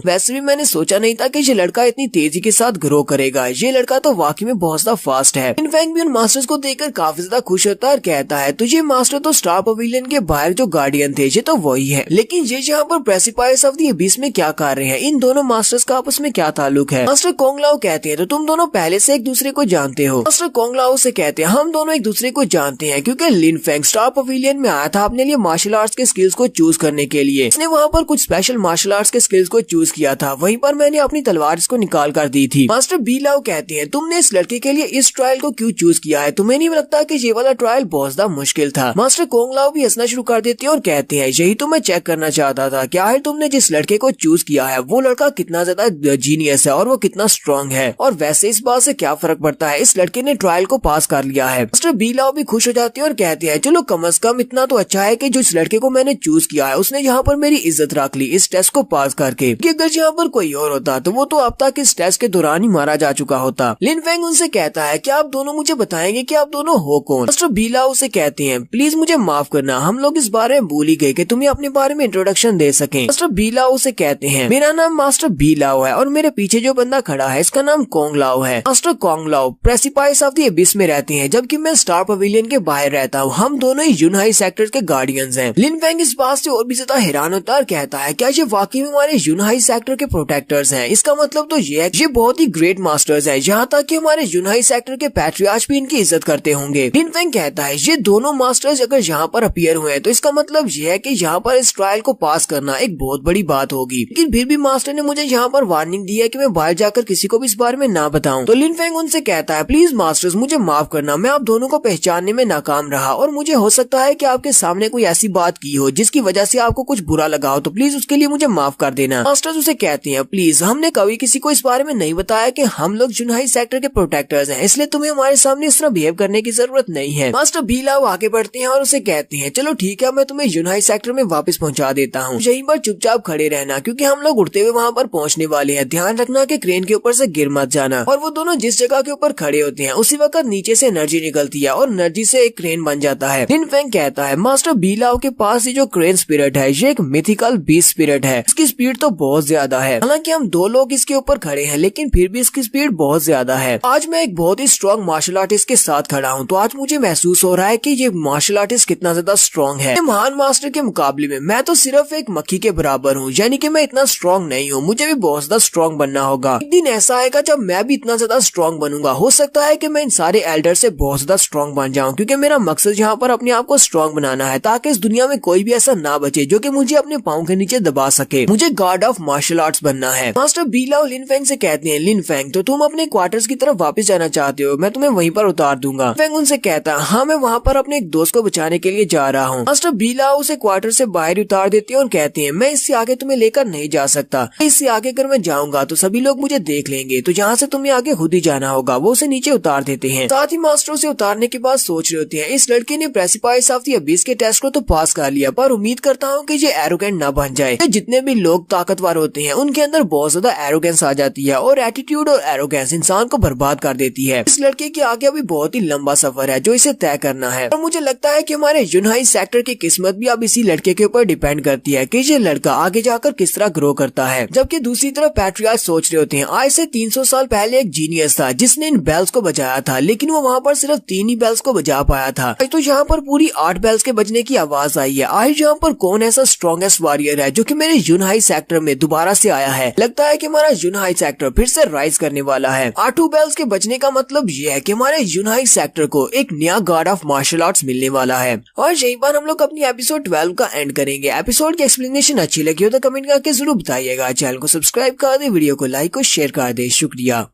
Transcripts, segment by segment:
वैसे भी मैंने सोचा नहीं था कि ये लड़का इतनी तेजी के साथ ग्रो करेगा। ये लड़का तो वाकई में बहुत ज्यादा फास्ट है। लिन फैंग भी उन मास्टर्स को देखकर काफी ज्यादा खुश होता है और कहता है तो ये मास्टर तो स्टार पवेलियन के बाहर जो गार्डियन थे ये तो वही है, लेकिन ये यहाँ पर प्रेसिपिस ऑफ द अबिस में क्या कर रहे हैं? इन दोनों मास्टर्स का आपस में क्या ताल्लुक है? मास्टर कोंग लाओ कहते हैं तो तुम दोनों पहले से एक दूसरे को जानते हो? मास्टर कोंग लाओ से कहते हैं हम दोनों एक दूसरे को जानते हैं क्योंकि लिन फैंग स्टार पवेलियन में आया था अपने लिए मार्शल आर्ट्स के स्किल्स को चूज करने के लिए। इसने वहाँ पर कुछ स्पेशल मार्शल आर्ट्स के स्किल्स को चूज किया था, वहीं पर मैंने अपनी तलवार इसको निकाल कर दी थी। मास्टर बी लाओ कहते हैं तुमने इस लड़के के लिए इस ट्रायल को क्यों चूज किया है? तुम्हें नहीं लगता कि ये वाला ट्रायल बहुत ज्यादा मुश्किल था? मास्टर कोंग लाओ भी हंसना शुरू कर देते हैं और कहते हैं यही तो मैं चेक करना चाहता था कि आखिर तुमने जिस लड़के को चूज किया है वो लड़का कितना ज्यादा जीनियस है और वो कितना स्ट्रॉन्ग है, और वैसे इस बात से क्या फर्क पड़ता है, इस लड़के ने ट्रायल को पास कर लिया है। मास्टर बी लाओ भी खुश हो जाते हैं और कहते हैं चलो कम से कम इतना तो अच्छा है कि जो इस लड़के को मैंने चूज किया है उसने यहाँ पर मेरी इज्जत रख ली इस टेस्ट को पास करके, कि अगर यहाँ पर कोई और होता तो वो तो अब तक इस टेस्ट के दौरान ही मारा जा चुका होता। लिन फैंग उनसे कहता है कि आप दोनों मुझे बताएंगे कि आप दोनों हो कौन? मास्टर बी लाओ से कहते हैं प्लीज मुझे माफ करना, हम लोग इस बारे में भूल ही गए कि तुम्हें अपने बारे में इंट्रोडक्शन दे सकें। मास्टर बी लाओ से कहते हैं मेरा नाम मास्टर बी लाओ है और मेरे पीछे जो बंदा खड़ा है इसका नाम कोंग लाओ है। मास्टर कोंग लाओ प्रेसिपिस ऑफ द अबिस में रहते हैं जबकि मैं स्टार पवेलियन के बाहर रहता हूँ। हम दोनों ही यूनहाई सेक्टर के गार्डियंस हैं। लिन फैंग इस बात से और भी ज्यादा हैरान होता है और कहता है क्या ये वाकई में हमारे यूनहाई सेक्टर के प्रोटेक्टर्स हैं? इसका मतलब तो ये है ये बहुत ही ग्रेट मास्टर्स हैं, यहाँ तक कि हमारे यूनहाई सेक्टर के पैट्रियार्च भी इनकी इज्जत करते होंगे। लिन फैंग कहता है ये दोनों मास्टर्स अगर यहाँ पर अपीयर हुए तो इसका मतलब ये है कि यहाँ पर इस ट्रायल को पास करना एक बहुत बड़ी बात होगी, लेकिन फिर भी मास्टर ने मुझे यहाँ पर वार्निंग दी है कि मैं बाहर जाकर किसी को भी इस बारे में ना बताऊं। तो लिन फैंग उनसे कहता है प्लीज मास्टर्स मुझे माफ करना, मैं आप दोनों को पहचानने में नाकाम रहा और मुझे हो सकता है कि आपके सामने कोई ऐसी बात की हो जिसकी वजह से आपको कुछ बुरा लगा हो, तो प्लीज उसके लिए मुझे माफ कर देना। मास्टर्स उसे कहते हैं प्लीज हमने कभी किसी को इस बारे में नहीं बताया कि हम लोग यूनहाई सेक्टर के प्रोटेक्टर्स हैं, इसलिए तुम्हें हमारे सामने इस तरह बिहेव करने की जरूरत नहीं है। मास्टर बी लाओ आगे बढ़ते हैं और उसे कहते हैं चलो ठीक है मैं तुम्हें यूनहाई सेक्टर में वापस पहुंचा देता हूँ, यहीं पर चुपचाप खड़े रहना क्योंकि हम लोग उड़ते हुए वहाँ पर पहुँचने वाले हैं। ध्यान रखना कि क्रेन के ऊपर से गिर मत जाना। और वो दोनों जिस जगह के ऊपर खड़े होते हैं उसी वक्त नीचे से एनर्जी निकलती है और एनर्जी से एक क्रेन बन जाता है। लिन फैंग कहता है मास्टर बी लाओ के पास ये जो क्रेन स्पिरिट है ये एक मिथिकल बीस्ट स्पिरिट है, इसकी स्पीड तो बहुत ज्यादा है। हालांकि हम दो लोग इसके ऊपर खड़े हैं लेकिन फिर भी इसकी स्पीड बहुत ज्यादा है। आज मैं एक बहुत ही स्ट्रॉन्ग मार्शल आर्टिस्ट के साथ खड़ा हूँ, तो आज मुझे महसूस हो रहा है कि ये मार्शल आर्टिस्ट कितना ज्यादा स्ट्रॉन्ग है। महान मास्टर के मुकाबले में मैं तो सिर्फ एक मक्खी के बराबर हूँ, यानी कि मैं इतना स्ट्रॉन्ग नहीं हूँ, मुझे भी बहुत ज्यादा स्ट्रॉन्ग बनना होगा। एक दिन ऐसा आएगा जब मैं भी इतना ज्यादा स्ट्रॉन्ग बनूंगा, हो सकता है कि मैं इन सारे एल्डर से बहुत ज्यादा स्ट्रॉन्ग बन जाऊं, क्योंकि मेरा मकसद यहाँ पर अपने आप को स्ट्रॉन्ग बनाना है ताकि इस दुनिया में कोई भी ऐसा ना बचे जो कि मुझे अपने पाँव के नीचे दबा सके। मुझे गॉड ऑफ मार्शल आर्ट्स बनना है। मास्टर बी लाओ लिन फैंग से कहते हैं लिन फैंग तो तुम अपने क्वार्टर्स की तरफ वापस जाना चाहते हो, मैं तुम्हें वहीं पर उतार दूंगा। फैंग उनसे कहता है हाँ मैं वहाँ पर अपने एक दोस्त को बचाने के लिए जा रहा हूँ। मास्टर बी लाओ उसे क्वार्टर से बाहर उतार देते हैं और कहते हैं मैं इससे आगे तुम्हें लेकर नहीं जा सकता, इससे आगे अगर मैं जाऊंगा तो सभी लोग मुझे देख लेंगे, तो यहाँ से तुम्हें आगे खुद ही जाना होगा। वो उसे नीचे उतार देते हैं। साथ ही मास्टर उसे उतारने के बाद सोच रहे होते हैं इस लड़के ने प्रेसिपिस ऑफ द अबिस के टेस्ट को तो पास कर लिया, पर उम्मीद करता हूँ कि ये एरोगेंट ना बन जाए। जितने भी लोग ताकतवर होते हैं उनके अंदर बहुत ज्यादा एरोगेंस आ जाती है और एटीट्यूड और एरोगेंस इंसान को बर्बाद कर देती है। इस लड़के के आगे अभी बहुत ही लंबा सफर है जो इसे तय करना है, और मुझे लगता है कि हमारे यूनहाई सेक्टर की किस्मत भी अब इसी लड़के के ऊपर डिपेंड करती है कि ये लड़का आगे जाकर किस तरह ग्रो करता है। जबकि दूसरी तरफ पैट्रियार्च सोच रहे होते हैं आज से 300 साल पहले एक जीनियस था जिसने इन बेल्स को बजाया था, लेकिन वो वहाँ पर सिर्फ 3 ही बेल्स को बजा पाया था। तो यहाँ पर पूरी 8 बेल्स के बजने की आवाज आई है। आज यहाँ पर कौन ऐसा स्ट्रॉन्गेस्ट वॉरियर है जो कि मेरे यूनहाई सेक्टर में दोबारा से आया है? लगता है कि हमारा यूनहाई सेक्टर फिर से राइज करने वाला है। 8 बेल्स के बजने का मतलब ये है कि हमारे यूनहाई सेक्टर को एक नया गॉड ऑफ मार्शल आर्ट्स मिलने वाला है। और यहीं पर हम लोग अपनी एपिसोड 12 का एंड करेंगे। एपिसोड की एक्सप्लेनेशन अच्छी लगी हो तो कमेंट करके जरूर बताइएगा। चैनल को सब्सक्राइब कर दे, वीडियो को लाइक और शेयर कर दे। शुक्रिया।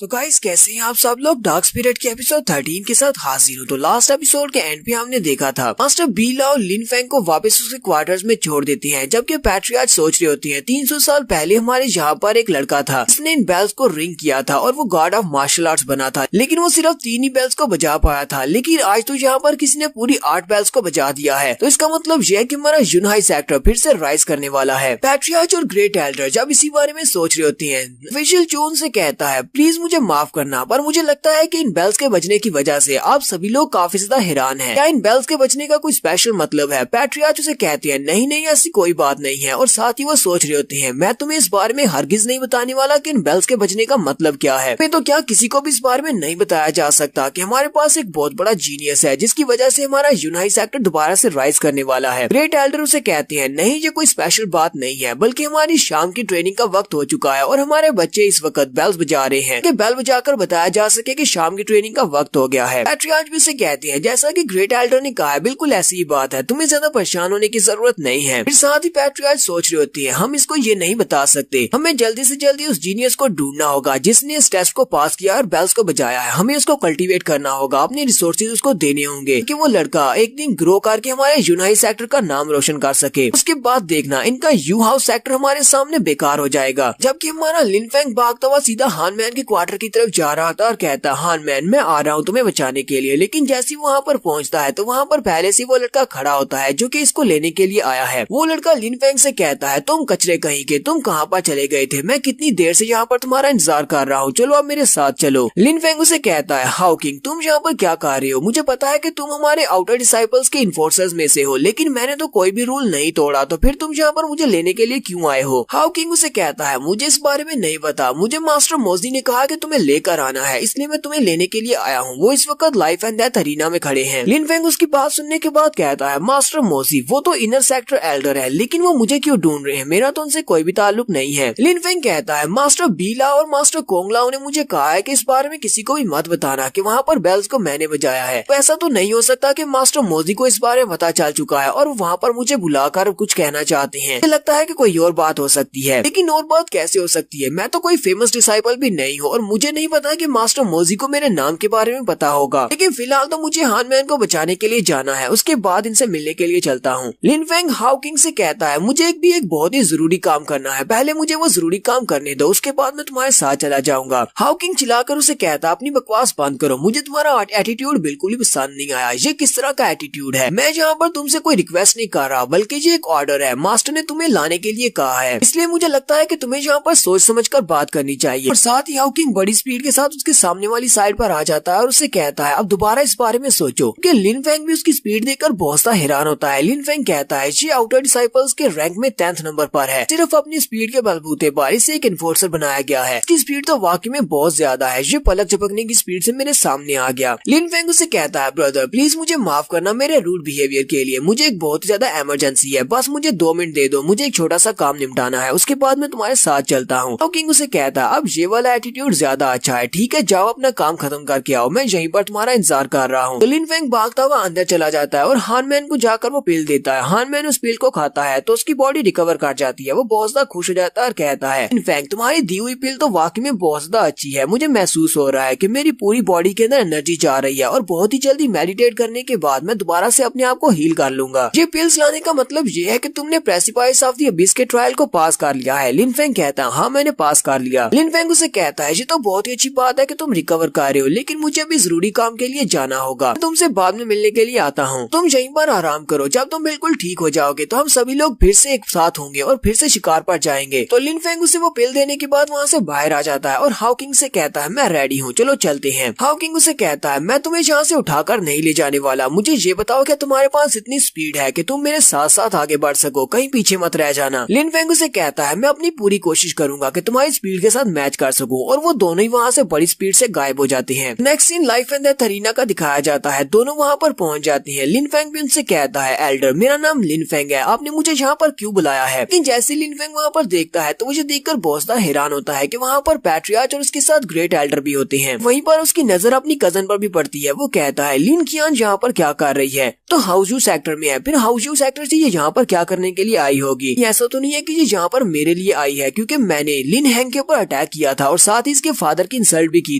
तो गाइस कैसे हैं आप सब लोग? डार्क स्पिरिट के एपिसोड 13 के साथ हाजिर हूँ। तो लास्ट एपिसोड के एंड पे हमने देखा था मास्टर बी लाओ लिन फैंग को वापस उसके क्वार्टर्स में छोड़ देती हैं, जबकि पैट्रियार्च सोच रही होती हैं 300 साल पहले हमारे यहाँ पर एक लड़का था जिसने इन बेल्स को रिंग किया था और वो गॉड ऑफ मार्शल आर्ट्स बना था, लेकिन वो सिर्फ 3 ही बेल्स को बजा पाया था। लेकिन आज तो यहाँ पर किसी ने पूरी 8 बेल्स को बजा दिया है, तो इसका मतलब यह है कि हमारा यूनहाई सेक्टर फिर से राइज करने वाला है। पैट्रियार्च और ग्रेट एल्डर जब इसी बारे में सोच रहे होते हैं, विजिल जोन से कहता है प्लीज मुझे माफ करना, पर मुझे लगता है कि इन बेल्स के बचने की वजह से आप सभी लोग काफी ज्यादा हैरान हैं। क्या इन बेल्स के बचने का कोई स्पेशल मतलब है? पैट्रियार्च उसे कहते हैं नहीं नहीं ऐसी कोई बात नहीं है, और साथ ही वो सोच रहे होते हैं मैं तुम्हें इस बारे में हरगिज नहीं बताने वाला कि इन बेल्स के बचने का मतलब क्या है। तो क्या किसी को भी इस बारे में नहीं बताया जा सकता कि हमारे पास एक बहुत बड़ा जीनियस है जिसकी वजह से हमारा यूनाइट सेक्टर दोबारा से राइज करने वाला है। ग्रेट एल्डर उसे कहते हैं नहीं ये कोई स्पेशल बात नहीं है, बल्कि हमारी शाम की ट्रेनिंग का वक्त हो चुका है और हमारे बच्चे इस वक्त बेल्स बजा रहे हैं कि बेल बजाकर बताया जा सके कि शाम की ट्रेनिंग का वक्त हो गया है। पैट्रियार्च भी उसे कहते हैं जैसा कि ग्रेट एल्डर ने कहा है बिल्कुल ऐसी ही बात है, तुम्हें ज्यादा परेशान होने की जरूरत नहीं है। फिर साथ ही पैट्रियार्च सोच रही होती है हम इसको ये नहीं बता सकते, हमें जल्दी से जल्दी उस जीनियस को ढूंढना होगा जिसने इस टेस्ट को पास किया और बेल्स को बजाया है। हमें उसको कल्टीवेट करना होगा, अपने रिसोर्सेज उसको देने होंगे कि वो लड़का एक दिन ग्रो करके हमारे यूनाइट सेक्टर का नाम रोशन कर सके। उसके बाद देखना इनका यू हाउस सेक्टर हमारे सामने बेकार हो जाएगा। जबकि हमारा लिन फेंग भागता हुआ सीधा हान मैन के क्वार्टर की तरफ जा रहा था और कहता हान मैन मैं आ रहा हूँ तुम्हें बचाने के लिए। लेकिन जैसे वहाँ पर पहुँचता है तो वहाँ पर पहले से वो लड़का खड़ा होता है जो कि इसको लेने के लिए आया है। वो लड़का लिन फेंग से कहता है तुम कचरे कहीं के, तुम कहाँ पर चले गए थे? मैं कितनी देर से यहाँ पर तुम्हारा इंतजार कर रहा हूँ, चलो अब मेरे साथ चलो। लिन फेंग उसे कहता है हाउ किंग तुम यहाँ पर क्या कर रहे हो? मुझे पता है कि तुम हमारे आउटर डिसाइपल्स के इन्फोर्सर्स में से हो, लेकिन मैंने तो कोई भी रूल नहीं तोड़ा, तो फिर तुम यहाँ पर मुझे लेने के लिए क्यों आए हो? हाउ किंग उसे कहता है मुझे इस बारे में नहीं पता, मुझे मास्टर मोजी ने कहा कि तुम्हें लेकर आना है, इसलिए मैं तुम्हें लेने के लिए आया हूँ। वो इस वक्त लाइफ एंड डेथ अरीना में खड़े हैं। लिन फेंग उसकी बात सुनने के बाद कहता है मास्टर मोजी वो तो इनर सेक्टर एल्डर है, लेकिन वो मुझे क्यों ढूंढ रहे हैं? मेरा तो उनसे कोई भी ताल्लुक नहीं है। लिन फेंग कहता है मास्टर बीला और मास्टर कोंगलाओ ने मुझे कहा है कि इस बारे में किसी को भी मत बताना कि वहाँ पर बेल्स को मैंने बजाया है। तो ऐसा तो नहीं हो सकता कि मास्टर मोजी को इस बारे में पता चल चुका है और वहाँ पर मुझे बुलाकर कुछ कहना चाहते हैं। मुझे लगता है कि कोई और बात हो सकती है, लेकिन और बात कैसे हो सकती है? मैं तो कोई फेमस डिसाइपल भी नहीं हूँ और मुझे नहीं पता कि मास्टर मोजी को मेरे नाम के बारे में पता होगा। लेकिन फिलहाल तो मुझे हान मैन को बचाने के लिए जाना है, उसके बाद इनसे मिलने के लिए चलता हूँ। लिन फेंग हाउ किंग से कहता है मुझे एक बहुत ही जरूरी काम करना है, पहले मुझे वो जरूरी काम करने दो, उसके बाद मैं तुम्हारे साथ चला जाऊंगा। हाउ किंग चिल्लाकर उसे कहता अपनी बकवास बंद करो, मुझे तुम्हारा एटीट्यूड बिल्कुल भी पसंद नहीं आया। ये किस तरह का एटीट्यूड है? मैं यहाँ पर तुमसे कोई रिक्वेस्ट नहीं कर रहा, बल्कि ये एक ऑर्डर है, मास्टर ने तुम्हें लाने के लिए कहा है, इसलिए मुझे लगता है कि तुम्हें यहाँ पर सोच समझकर बात करनी चाहिए। और साथ ही हाउ किंग बड़ी स्पीड के साथ उसके सामने वाली साइड पर आ जाता है और उसे कहता है अब दोबारा इस बारे में सोचो। कि लिन फेंग भी उसकी स्पीड देखकर बहुत सा हैरान होता है। लिन फेंग कहता है ये आउटर डिसाइपल्स के रैंक में 10th नंबर पर है, सिर्फ अपनी स्पीड के बलबूते पर इसे एक इन्फोर्सर बनाया गया है। इसकी स्पीड तो वाकई में बहुत ज्यादा है, ये पलक झपकने की स्पीड से मेरे सामने आ गया। लिन फेंग उसे कहता है ब्रदर प्लीज मुझे माफ करना मेरे रूड बिहेवियर के लिए, मुझे एक बहुत ज्यादा इमरजेंसी है, बस मुझे 2 मिनट दे दो, मुझे एक छोटा सा काम निपटाना है, उसके बाद मैं तुम्हारे साथ चलता हूँ। तो किंग उसे कहता है अब ये वाला एटीट्यूड ज्यादा अच्छा है, ठीक है जाओ अपना काम खत्म करके आओ, मैं यहीं पर तुम्हारा इंतजार कर रहा हूँ। तो लिन फेंग भागता हुआ अंदर चला जाता है और हान मैन को जाकर वो पिल देता है। हान मैन उस पिल को खाता है तो उसकी बॉडी रिकवर कर जाती है, वो बहुत ज्यादा खुश हो जाता है और कहता है लिन फेंग तुम्हारी दी हुई पिल तो वाकई में बहुत ज्यादा अच्छी है, मुझे महसूस हो रहा है कि मेरी पूरी बॉडी के अंदर एनर्जी जा रही है और बहुत ही जल्दी मेडिटेट करने के बाद मैं दोबारा से अपने आप को हील कर लूंगा। ये पिल्स लाने का मतलब ये है कि तुमने प्रेसिपाइस ऑफ द अबिस के ट्रायल को पास कर लिया है। लिन फेंग कहता है हाँ मैंने पास कर लिया। लिन फेंग उसे कहता है ये तो बहुत ही अच्छी बात है कि तुम रिकवर कर रहे हो, लेकिन मुझे अभी जरूरी काम के लिए जाना होगा, तुमसे बाद में मिलने के लिए आता हूँ, तुम यहीं पर आराम करो, जब तुम बिल्कुल ठीक हो जाओगे तो हम सभी लोग फिर से एक साथ होंगे और फिर से शिकार पर जाएंगे। तो लिन फेंग उसे वो पिल देने के बाद वहाँ से बाहर आ जाता है और हाउ किंग से कहता है मैं रेडी हूँ, चलो चलते हैं। हाउ किंग उसे कहता है मैं तुम्हें यहाँ से उठाकर नहीं ले जाने वाला, मुझे ये बताओ क्या तुम्हारे पास इतनी स्पीड है कि तुम मेरे साथ साथ आगे बढ़ सको, कहीं पीछे मत रह जाना। लिन फेंग उसे कहता है मैं अपनी पूरी कोशिश करूंगा कि तुम्हारी स्पीड के साथ मैच कर सकूं, और वो दोनों ही वहाँ से बड़ी स्पीड से गायब हो जाते हैं। Next scene life and death arena का दिखाया जाता है, दोनों वहाँ पर पहुँच जाती है। लिन फेंग भी उनसे कहता है एल्डर मेरा नाम लिन फेंग है, आपने मुझे यहाँ पर क्यों बुलाया है? लेकिन जैसे लिन फेंग वहाँ पर देखता है तो मुझे देखकर बहुत ज्यादा हैरान होता है कि वहाँ पर पैट्रियार्च और उसके साथ ग्रेट एल्डर भी होते हैं। वहीं पर उसकी नजर अपनी कजन पर भी पड़ती है। वो कहता है लिन कियान यहाँ पर क्या कर रही है? तो हाउजू सेक्टर में है, फिर हाउजू सेक्टर से ये यहाँ पर क्या करने के लिए आई होगी? ऐसा तो नहीं है कि ये यहाँ पर मेरे लिए आई है, क्योंकि मैंने लिन हैंग के ऊपर अटैक किया था और साथ ही इसके फादर की इंसल्ट भी की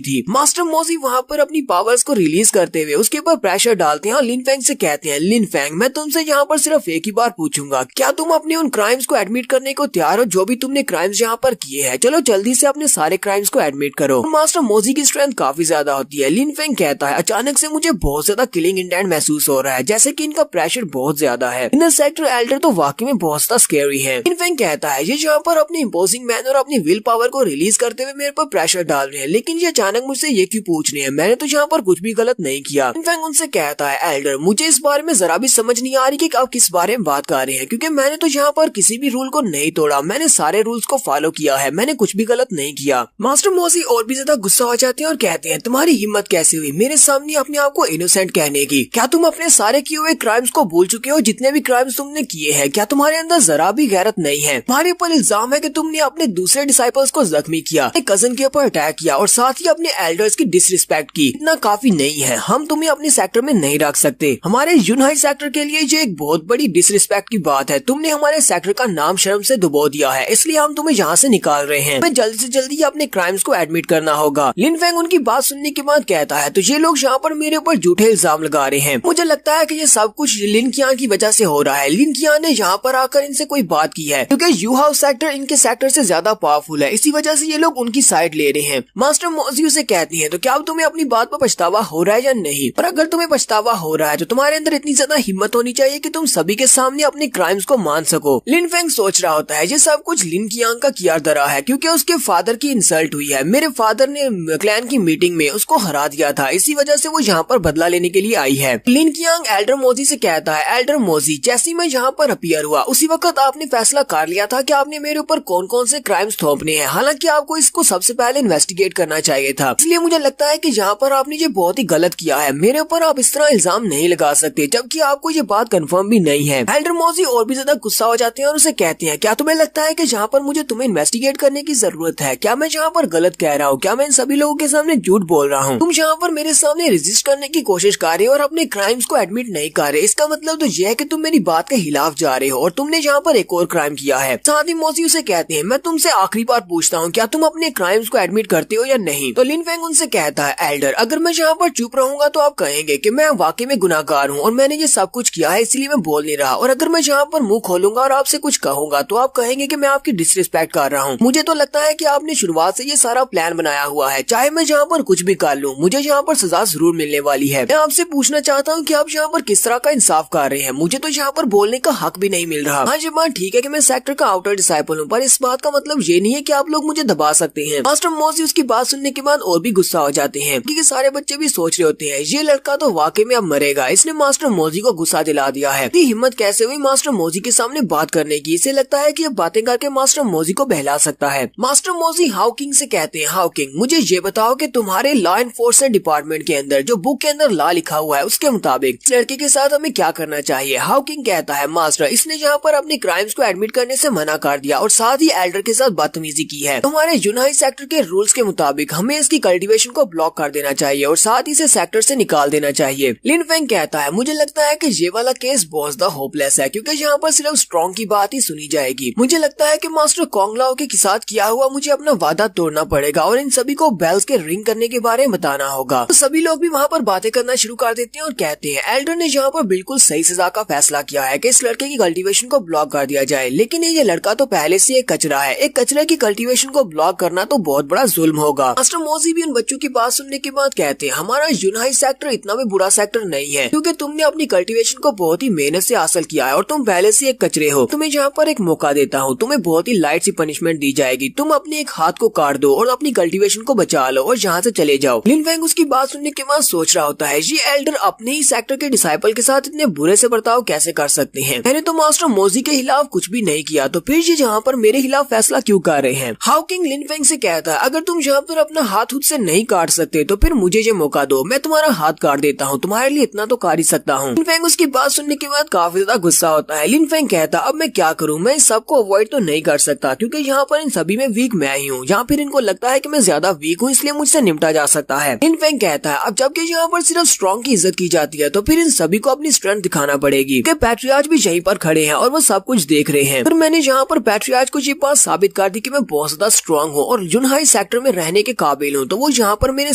थी। मास्टर मोजी वहाँ पर अपनी पावर्स को रिलीज करते हुए उसके ऊपर प्रेशर डालते हैं और लिन फेंग से कहते हैं लिन फेंग मैं तुमसे यहाँ पर सिर्फ एक ही बार पूछूंगा, क्या तुम अपने उन क्राइम्स को एडमिट करने को तैयार हो जो भी तुमने क्राइम्स यहाँ पर किए हैं? चलो जल्दी से अपने सारे क्राइम्स को एडमिट करो। मास्टर मोजी की स्ट्रेंथ काफी ज्यादा होती है। लिन फेंग कहता है अचानक से मुझे बहुत ज्यादा किलिंग इंटेंट महसूस हो रहा है, जैसे कि इनका प्रेशर बहुत ज्यादा है। इनर सेक्टर एल्डर तो वाकई में बहुत स्कैरी है। लिन फेंग कहता है ये यहाँ पर अपनी इम्पोजिंग मैन और अपनी विल पावर को रिलीज करते हुए मेरे पर प्रेशर प्रेशर डाल रहे हैं, लेकिन ये अचानक मुझसे ये क्यों पूछ रहे हैं? मैंने तो यहाँ पर कुछ भी गलत नहीं किया। लिन उनसे कहता है, एल्डर मुझे इस बारे में जरा भी समझ नहीं आ रही कि आप किस बारे में बात कर रहे हैं, क्योंकि मैंने तो यहाँ पर किसी भी रूल को नहीं तोड़ा, मैंने सारे रूल्स को फॉलो किया है, मैंने कुछ भी गलत नहीं किया। मास्टर मोजी और भी ज्यादा गुस्सा हो जाते हैं और कहते हैं, तुम्हारी हिम्मत कैसे हुई मेरे सामने अपने आप को इनोसेंट कहने की? क्या तुम अपने सारे किए हुए क्राइम्स को भूल चुके हो? जितने भी क्राइम्स तुमने किए हैं, क्या तुम्हारे अंदर जरा भी गैरत नहीं है? तुम्हारे ऊपर इल्जाम है कि तुमने अपने दूसरे डिसाइपल्स को जख्मी किया, अपने कजन के ऊपर अटैक किया और साथ ही अपने एल्डर्स की डिसरिस्पेक्ट की। इतना काफी नहीं है, हम तुम्हें अपने सेक्टर में नहीं रख सकते। हमारे यूनाइट सेक्टर के लिए ये एक बहुत बड़ी डिसरिस्पेक्ट की बात है। तुमने हमारे सेक्टर का नाम शर्म से डुबो दिया है, इसलिए हम तुम्हें यहाँ से निकाल रहे हैं। तुम्हें जल्दी से जल्दी अपने क्राइम्स को एडमिट करना होगा। लिन फेंग उनकी बात सुनने के बाद कहता है, तो ये लोग यहाँ पर मेरे ऊपर झूठे इल्जाम लगा रहे हैं। मुझे लगता है कि ये सब कुछ लिन कियान की वजह से हो रहा है। लिन कियान ने यहाँ पर आकर इनसे कोई बात की है, क्योंकि यू हाउस सेक्टर इनके सेक्टर से ज्यादा पावरफुल है, इसी वजह से ये लोग उनकी साइड ले रहे हैं। मास्टर मोजी उसे कहती है, तो क्या अब तुम्हें अपनी बात पर पछतावा हो रहा है या नहीं? और अगर तुम्हें पछतावा हो रहा है तो तुम्हारे अंदर इतनी ज्यादा हिम्मत होनी चाहिए कि तुम सभी के सामने अपने क्राइम्स को मान सको। लिन फेंग सोच रहा होता है, ये सब कुछ लिन कियांग का किया धरा है, क्योंकि उसके फादर की इंसल्ट हुई है। मेरे फादर ने क्लैन की मीटिंग में उसको हरा दिया था, इसी वजह से वो यहाँ पर बदला लेने के लिए आई है। लिन कियांग एल्डर मोजी से कहता है, एल्डर मोजी जैसे मैं यहाँ पर अपीयर हुआ उसी वक्त आपने फैसला कर लिया था कि आपने मेरे ऊपर कौन कौन से क्राइम्स थोपने हैं। हालांकि आपको इसको सबसे पहले इन्वेस्टिगेट करना चाहिए था, इसलिए मुझे लगता है कि यहाँ पर आपने ये बहुत ही गलत किया है। मेरे ऊपर आप इस तरह इल्जाम नहीं लगा सकते, जबकि आपको ये बात कंफर्म भी नहीं है। एल्डर मोजी और भी ज्यादा गुस्सा हो जाते हैं और उसे कहते हैं, क्या तुम्हें लगता है कि यहाँ पर मुझे तुम्हें इन्वेस्टिगेट करने की जरूरत है? क्या मैं यहाँ पर गलत कह रहा हूँ? क्या मैं इन सभी लोगों के सामने झूठ बोल रहा हूँ? तुम यहाँ पर मेरे सामने रेजिस्ट करने की कोशिश कर रहे हो और अपने क्राइम्स को एडमिट नहीं कर रहे। इसका मतलब तो यह है कि तुम मेरी बात के खिलाफ जा रहे हो और तुमने यहाँ पर एक और क्राइम किया है। साथ ही मोजी उसे कहते हैं, मैं तुमसे आखिरी बार पूछता हूँ, क्या तुम अपने क्राइम्स को एडमिट करते हो या नहीं? तो लिन फेंग उनसे कहता है, एल्डर अगर मैं यहाँ पर चुप रहूंगा तो आप कहेंगे कि मैं वाकई में गुनाहगार हूँ और मैंने ये सब कुछ किया है, इसलिए मैं बोल नहीं रहा। और अगर मैं यहाँ पर मुंह खोलूंगा और आपसे कुछ कहूंगा तो आप कहेंगे कि मैं आपकी डिसरिस्पेक्ट कर रहा हूँ। मुझे तो लगता है कि आपने शुरुआत से ये सारा प्लान बनाया हुआ है। चाहे मैं यहाँ पर कुछ भी कर लूँ, मुझे यहाँ पर सजा जरूर मिलने वाली है। मैं आपसे पूछना चाहता हूँ कि आप यहाँ पर किस तरह का इंसाफ कर रहे हैं? मुझे तो यहाँ पर बोलने का हक भी नहीं मिल रहा। हाँ ये बात ठीक है कि मैं सेक्टर का आउटर डिसाइपल हूँ, पर इस बात का मतलब ये नहीं है कि आप लोग मुझे दबा सकते हैं। मास्टर मोजी उसकी बात सुनने के बाद और भी गुस्सा हो जाते हैं, क्योंकि सारे बच्चे भी सोच रहे होते हैं ये लड़का तो वाकई में अब मरेगा, इसने मास्टर मोजी को गुस्सा दिला दिया है। इतनी हिम्मत कैसे हुई मास्टर मोजी के सामने बात करने की? इसे लगता है कि अब बातें करके मास्टर मोजी को बहला सकता है। मास्टर मोजी हाउकिंग से कहते हैं, हाउकिंग मुझे ये बताओ कि तुम्हारे लॉ एनफोर्समेंट डिपार्टमेंट के अंदर जो बुक के अंदर लॉ लिखा हुआ है उसके मुताबिक इस लड़के के साथ हमें क्या करना चाहिए? हाउकिंग कहता है, मास्टर इसने यहाँ पर अपने क्राइम्स को एडमिट करने से मना कर दिया और साथ ही एल्डर के साथ बदतमीजी की है। हमारे यूनाइट सेक्टर के रूल्स के मुताबिक हमें इसकी कल्टीवेशन को ब्लॉक कर देना चाहिए और साथ ही इसे सेक्टर से निकाल देना चाहिए। लिन फेंग कहता है, मुझे लगता है कि ये वाला केस बहुत ज्यादा होपलेस है, क्योंकि यहाँ पर सिर्फ स्ट्रॉन्ग की बात ही सुनी जाएगी। मुझे लगता है कि मास्टर कोंगलाओ के साथ किया हुआ मुझे अपना वादा तोड़ना पड़ेगा और इन सभी को बेल्स के रिंग करने के बारे में बताना होगा। तो सभी लोग भी वहाँ पर बातें करना शुरू कर देते हैं और कहते हैं, एल्डर ने यहाँ पर बिल्कुल सही सजा का फैसला किया है कि इस लड़के की कल्टीवेशन को ब्लॉक कर दिया जाए, लेकिन ये लड़का तो पहले से एक कचरा है। एक कचरे की कल्टीवेशन को ब्लॉक करना तो बहुत बड़ा जुल्म होगा। मास्टर मोजी भी उन बच्चों की बात सुनने के बाद कहते हैं, हमारा यूनाइट सेक्टर इतना भी बुरा सेक्टर नहीं है, क्योंकि तुमने अपनी कल्टीवेशन को बहुत ही मेहनत से हासिल किया है और तुम पहले से एक कचरे हो। तुम्हें यहाँ पर एक मौका देता हूँ, तुम्हें बहुत ही लाइट सी पनिशमेंट दी जाएगी। तुम अपने एक हाथ को काट दो और अपनी कल्टीवेशन को बचा लो और यहाँ से चले जाओ। लिन फेंग उसकी बात सुनने के बाद सोच रहा होता है, ये एल्डर अपने ही सेक्टर के डिसाइपल के साथ इतने बुरे से बर्ताव कैसे कर सकते हैं? मैंने तो मास्टर मोजी के खिलाफ कुछ भी नहीं किया, तो फिर ये यहाँ पर मेरे खिलाफ फैसला क्यों कर रहे हैं? हाउकिंग लिन फेंग से कहता है, अगर तुम यहाँ पर अपना हाथ खुद से नहीं काट सकते तो फिर मुझे ये मौका दो, मैं तुम्हारा हाथ काट देता हूँ, तुम्हारे लिए इतना तो कर ही सकता हूँ। लिन फेंग उसकी बात सुनने के बाद काफी ज्यादा गुस्सा होता है। लिन फेंग कहता, अब मैं क्या करूँ? मैं इस सबको अवॉइड तो नहीं कर सकता, क्योंकि यहाँ पर इन सभी में वीक मैं ही हूँ। यहाँ फिर इनको लगता है कि मैं ज्यादा वीक हूँ, इसलिए मुझसे निपटा जा सकता है। लिन फेंग कहता है, अब जबकि यहाँ पर सिर्फ स्ट्रॉन्ग की इज्जत की जाती है, तो फिर इन सभी को अपनी स्ट्रेंथ दिखाना पड़ेगी कि पैट्रियार्च भी यहीं पर खड़े हैं और वो सब कुछ देख रहे हैं। फिर मैंने यहाँ पर पैट्रियार्च को ये बात साबित कर दी कि मैं बहुत ज्यादा स्ट्रॉन्ग हूँ और यूनाइट सेक्टर में रहने के काबिल हूँ, तो वो यहाँ पर मेरे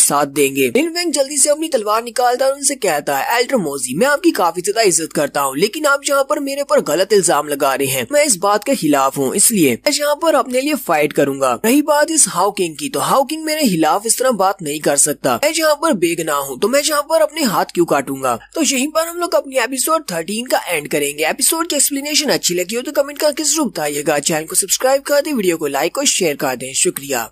साथ देंगे। लिन फेंग जल्दी से अपनी तलवार निकालता है और उनसे कहता है, एल्डर मोजी मैं आपकी काफी ज्यादा इज्जत करता हूँ, लेकिन आप यहाँ पर मेरे पर गलत इल्जाम लगा रहे हैं। मैं इस बात के खिलाफ हूँ, इसलिए मैं यहाँ पर अपने लिए फाइट करूंगा। रही बात इस हाउकिंग की, तो हाउकिंग मेरे खिलाफ इस तरह बात नहीं कर सकता। मैं यहाँ पर बेगुनाह हूँ, तो मैं यहाँ पर अपने हाथ क्यों काटूंगा? तो यहीं पर हम लोग अपनी एपिसोड 13 का एंड करेंगे। एपिसोड की एक्सप्लेनेशन अच्छी लगी हो तो कमेंट करके जरूर बताइएगा। चैनल को सब्सक्राइब कर दे, वीडियो को लाइक और शेयर कर दें। शुक्रिया।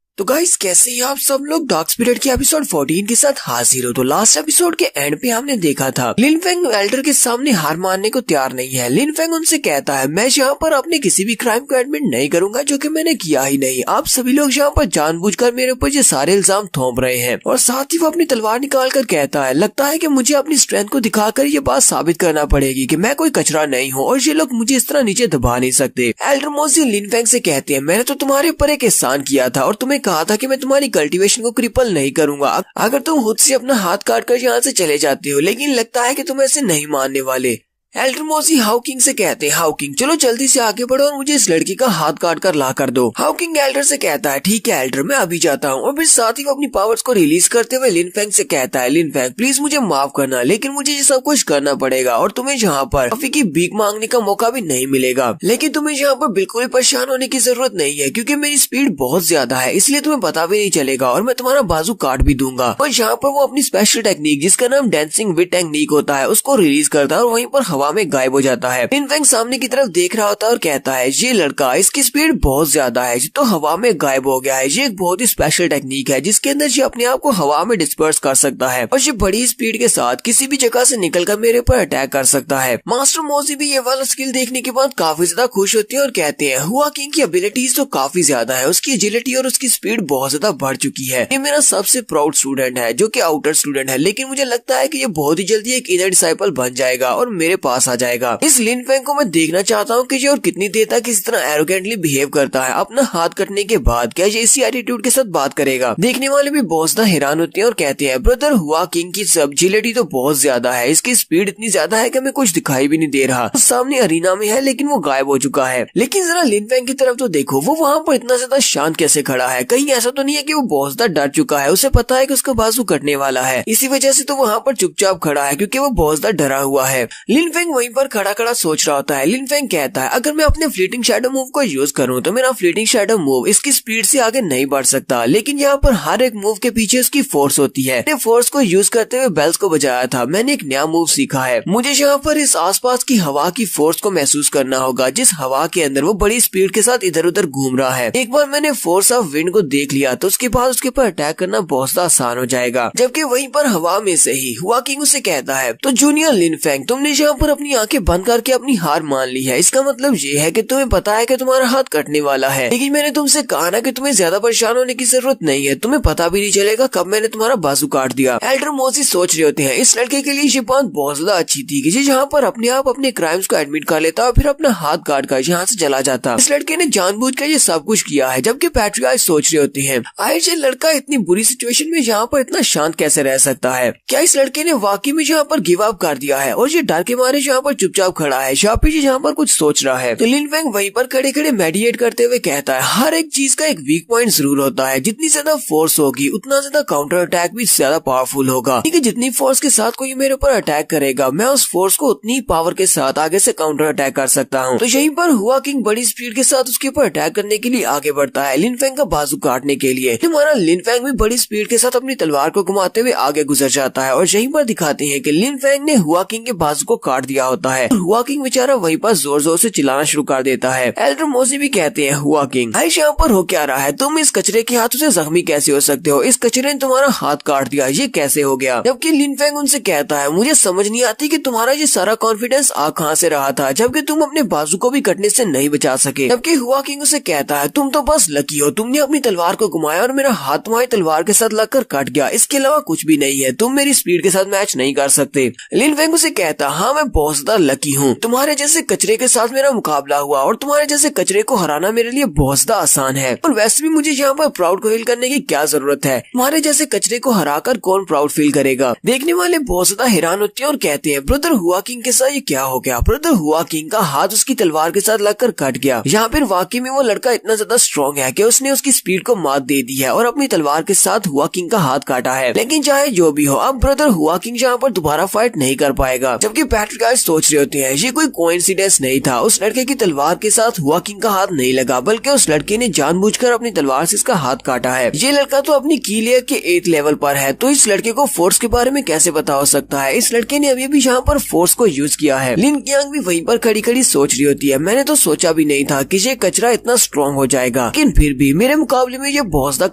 तो गाइस कैसे हैं आप सब लोग। डार्क स्पिरिट के एपिसोड 14 के साथ हाजिर हो। तो लास्ट एपिसोड के एंड पे हमने देखा था लिन फेंग एल्डर के सामने हार मानने को तैयार नहीं है। लिन फेंग उनसे कहता है मैं यहाँ पर अपने किसी भी क्राइम को एडमिट नहीं करूंगा जो कि मैंने किया ही नहीं। आप सभी लोग यहाँ पर जानबूझकर मेरे ऊपर ये सारे इल्जाम थोप रहे हैं। और साथ ही वो अपनी तलवार निकाल कर कहता है लगता है कि मुझे अपनी स्ट्रेंथ को दिखाकर ये बात साबित करना पड़ेगी कि मैं कोई कचरा नहीं हूँ और ये लोग मुझे इस तरह नीचे दबा नहीं सकते। एल्डर मोजी लिन फेंग से कहते हैं मैंने तो तुम्हारे ऊपर एक एहसान किया था और तुम्हें कहा था कि मैं तुम्हारी कल्टीवेशन को क्रिपल नहीं करूंगा अगर तुम खुद से अपना हाथ काट कर यहाँ से चले जाते हो, लेकिन लगता है कि तुम ऐसे नहीं मानने वाले। एल्डर मोजी हाउकिंग से कहते हैं हाउकिंग चलो जल्दी से आगे बढ़ो और मुझे इस लड़की का हाथ काट कर ला कर दो। हाउकिंग एल्डर से कहता है ठीक है एल्डर मैं अभी जाता हूँ। और फिर साथ ही वो अपनी पावर्स को रिलीज करते हुए लिन फेंग से कहता है लिन फेंग प्लीज मुझे माफ करना, लेकिन मुझे ये सब कुछ करना पड़ेगा और तुम्हें यहाँ पर माफी की भीख मांगने का मौका भी नहीं मिलेगा। लेकिन तुम्हें यहाँ पर बिल्कुल भी परेशान होने की जरूरत नहीं है क्योंकि मेरी स्पीड बहुत ज्यादा है, इसलिए तुम्हें पता भी नहीं चलेगा और मैं तुम्हारा बाजू काट भी दूंगा। और यहाँ पर वो अपनी स्पेशल टेक्निक जिसका नाम डांसिंग विद टेक्निक होता है उसको रिलीज करता है और वहीं पर हवा में गायब हो जाता है। लिन फेंग सामने की तरफ देख रहा होता है और कहता है ये लड़का इसकी स्पीड बहुत ज्यादा है तो हवा में गायब हो गया है। ये एक बहुत ही स्पेशल टेक्निक है जिसके अंदर ये अपने आप को हवा में डिस्पर्स कर सकता है और ये बड़ी स्पीड के साथ किसी भी जगह से निकलकर मेरे ऊपर अटैक कर सकता है। मास्टर मोजी भी ये वाला स्किल देखने के बाद काफी ज्यादा खुश होती है और कहते हैं हुआ किंग की एबिलिटीज तो काफी ज्यादा है, उसकी एजिलिटी और उसकी स्पीड बहुत ज्यादा बढ़ चुकी है। ये मेरा सबसे प्राउड स्टूडेंट है जो कि आउटर स्टूडेंट है, लेकिन मुझे लगता है कि ये बहुत ही जल्दी एक इनर डिसाइपल बन जाएगा और मेरे पास आ जाएगा। इस लिन फेंग को मैं देखना चाहता हूँ कि ये और कितनी देर तक इस तरह एरोगेंटली बिहेव करता है। अपना हाथ कटने के बाद क्या ये इसी एटीट्यूड के साथ बात करेगा। देखने वाले भी बहुत ज्यादा हैरान होते हैं और कहते हैं ब्रदर हुआ किंग की एजिलिटी तो बहुत ज्यादा है, इसकी स्पीड इतनी ज्यादा है कि हमें कुछ दिखाई भी नहीं दे रहा। तो सामने अरीना में है लेकिन वो गायब हो चुका है। लेकिन जरा लिन फेंग की तरफ तो देखो, वो वहाँ पर इतना ज्यादा शांत कैसे खड़ा है। कहीं ऐसा तो नहीं है कि वो बहुत ज्यादा डर चुका है, उसे पता है कि उसका बाजू कटने वाला है, इसी वजह से तो वहाँ पर चुपचाप खड़ा है क्योंकि वो बहुत ज्यादा डरा हुआ है। लिन फेंग वहीं पर खड़ा खड़ा सोच रहा होता है। लिन फेंग कहता है अगर मैं अपने फ्लीटिंग शैडो मूव को यूज करूं तो मेरा फ्लीटिंग शैडो मूव इसकी स्पीड से आगे नहीं बढ़ सकता, लेकिन यहाँ पर हर एक मूव के पीछे उसकी फोर्स होती है। मैंने फोर्स को यूज करते हुए बेल्स को बजाया था, मैंने एक नया मूव सीखा है। मुझे यहाँ पर इस आसपास की हवा की फोर्स को महसूस करना होगा जिस हवा के अंदर वो बड़ी स्पीड के साथ इधर उधर घूम रहा है। एक बार मैंने फोर्स ऑफ विंड को देख लिया तो उसके बाद उसके ऊपर अटैक करना बहुत ज्यादा आसान हो जाएगा। जबकि वहीं पर हवा में से ही हुआ किंग उसे कहता है तो जूनियर लिन फेंग तुमने यहाँ पर अपनी आंखें बंद करके अपनी हार मान ली है, इसका मतलब ये है कि तुम्हें पता है कि तुम्हारा हाथ कटने वाला है। लेकिन मैंने तुमसे कहा ना कि तुम्हें ज्यादा परेशान होने की जरूरत नहीं है, तुम्हें पता भी नहीं चलेगा कब मैंने तुम्हारा बाजू काट दिया। एल्डर मोजी सोच रहे होते हैं इस लड़के के लिए ये बात बहुत ज्यादा अच्छी थी कि यहाँ पर अपने आप अपने क्राइम्स को एडमिट कर लेता और फिर अपना हाथ काट कर यहाँ से चला जाता। इस लड़के ने जानबूझकर ये सब कुछ किया है। जबकि पैट्रियार्च सोच रहे होते हैं आखिर ये लड़का इतनी बुरी सिचुएशन में यहाँ पर इतना शांत कैसे रह सकता है। क्या इस लड़के ने वाकई में यहाँ पर गिव अप कर दिया है और ये डर के मारे यहाँ पर चुपचाप खड़ा है या फिर यहाँ पर कुछ सोच रहा है। तो लिन फेंग वहीं पर खड़े खड़े मेडिटेट करते हुए कहता है हर एक चीज का एक वीक पॉइंट जरूर होता है, जितनी ज्यादा फोर्स होगी उतना ज्यादा काउंटर अटैक भी ज्यादा पावरफुल होगा। ठीक है, जितनी फोर्स के साथ कोई मेरे ऊपर अटैक करेगा मैं उस फोर्स को उतनी पावर के साथ आगे से काउंटर अटैक कर सकता हूँ। तो यहीं पर हुआ किंग बड़ी स्पीड के साथ उसके ऊपर अटैक करने के लिए आगे बढ़ता है लिन फेंग का बाजू काटने के लिए। हमारा लिन फेंग भी बड़ी स्पीड के साथ अपनी तलवार को घुमाते हुए आगे गुजर जाता है और यहीं पर दिखाते हैं कि लिन फेंग ने हुआ किंग के बाजू को काट दिया होता है। हुआ किंग बेचारा वहीं पर जोर जोर से चिल्लाना शुरू कर देता है। एल्डर मोजी भी कहते हैं हुआ किंग आइश यहाँ पर हो क्या रहा है, तुम इस कचरे के हाथों से जख्मी कैसे हो सकते हो, इस कचरे ने तुम्हारा हाथ काट दिया, ये कैसे हो गया। जबकि लिन फेंग उनसे कहता है मुझे समझ नहीं आती कि तुम्हारा ये सारा कॉन्फिडेंस आ कहाँ से रहा था जबकि तुम अपने बाजू को भी कटने से नहीं बचा सके। जबकि हुआ किंग उसे कहता है तुम तो बस लकी हो, तुमने अपनी तलवार को घुमाया और मेरा हाथ तुम्हारी तलवार के साथ लगकर कट गया, इसके अलावा कुछ भी नहीं है, तुम मेरी स्पीड के साथ मैच नहीं कर सकते। लिन फेंग उसे कहता हाँ मैं बहुत ज्यादा लकी हूँ, तुम्हारे जैसे कचरे के साथ मेरा मुकाबला हुआ और तुम्हारे जैसे कचरे को हराना मेरे लिए बहुत ज्यादा आसान है। और वैसे भी मुझे यहाँ पर प्राउड को फील करने की क्या जरूरत है, तुम्हारे जैसे कचरे को हराकर कौन प्राउड फील करेगा। देखने वाले बहुत ज्यादा हैरान होते हैं और कहते हैं ब्रदर हुआ किंग के साथ ये क्या हो गया। ब्रदर हुआ किंग का हाथ उसकी तलवार के साथ लगकर कट गया। यहाँ पर वाकई में वो लड़का इतना ज्यादा स्ट्रॉन्ग है कि उसने उसकी स्पीड को मात दे दी है और अपनी तलवार के साथ हुआ किंग का हाथ काटा है। लेकिन चाहे जो भी हो अब ब्रदर हुआ किंग यहाँ पर दोबारा फाइट नहीं कर पाएगा। जबकि पैट्रिक पैट्रियार्च सोच रहे होते हैं ये कोई कोइंसिडेंस नहीं था, उस लड़के की तलवार के साथ हुआकिन का हाथ नहीं लगा, बल्कि उस लड़के ने जानबूझकर अपनी तलवार से इसका हाथ काटा है। ये लड़का तो अपनी की लेयर के 8th लेवल पर है, तो इस लड़के को फोर्स के बारे में कैसे पता हो सकता है? इस लड़के ने अभी भी यहाँ पर फोर्स को यूज किया है। लिन कियांग भी वहीं पर खड़ी खड़ी सोच रही होती है, मैंने तो सोचा भी नहीं था कि ये कचरा इतना स्ट्रॉन्ग हो जाएगा, लेकिन फिर भी मेरे मुकाबले में ये बहुत ज्यादा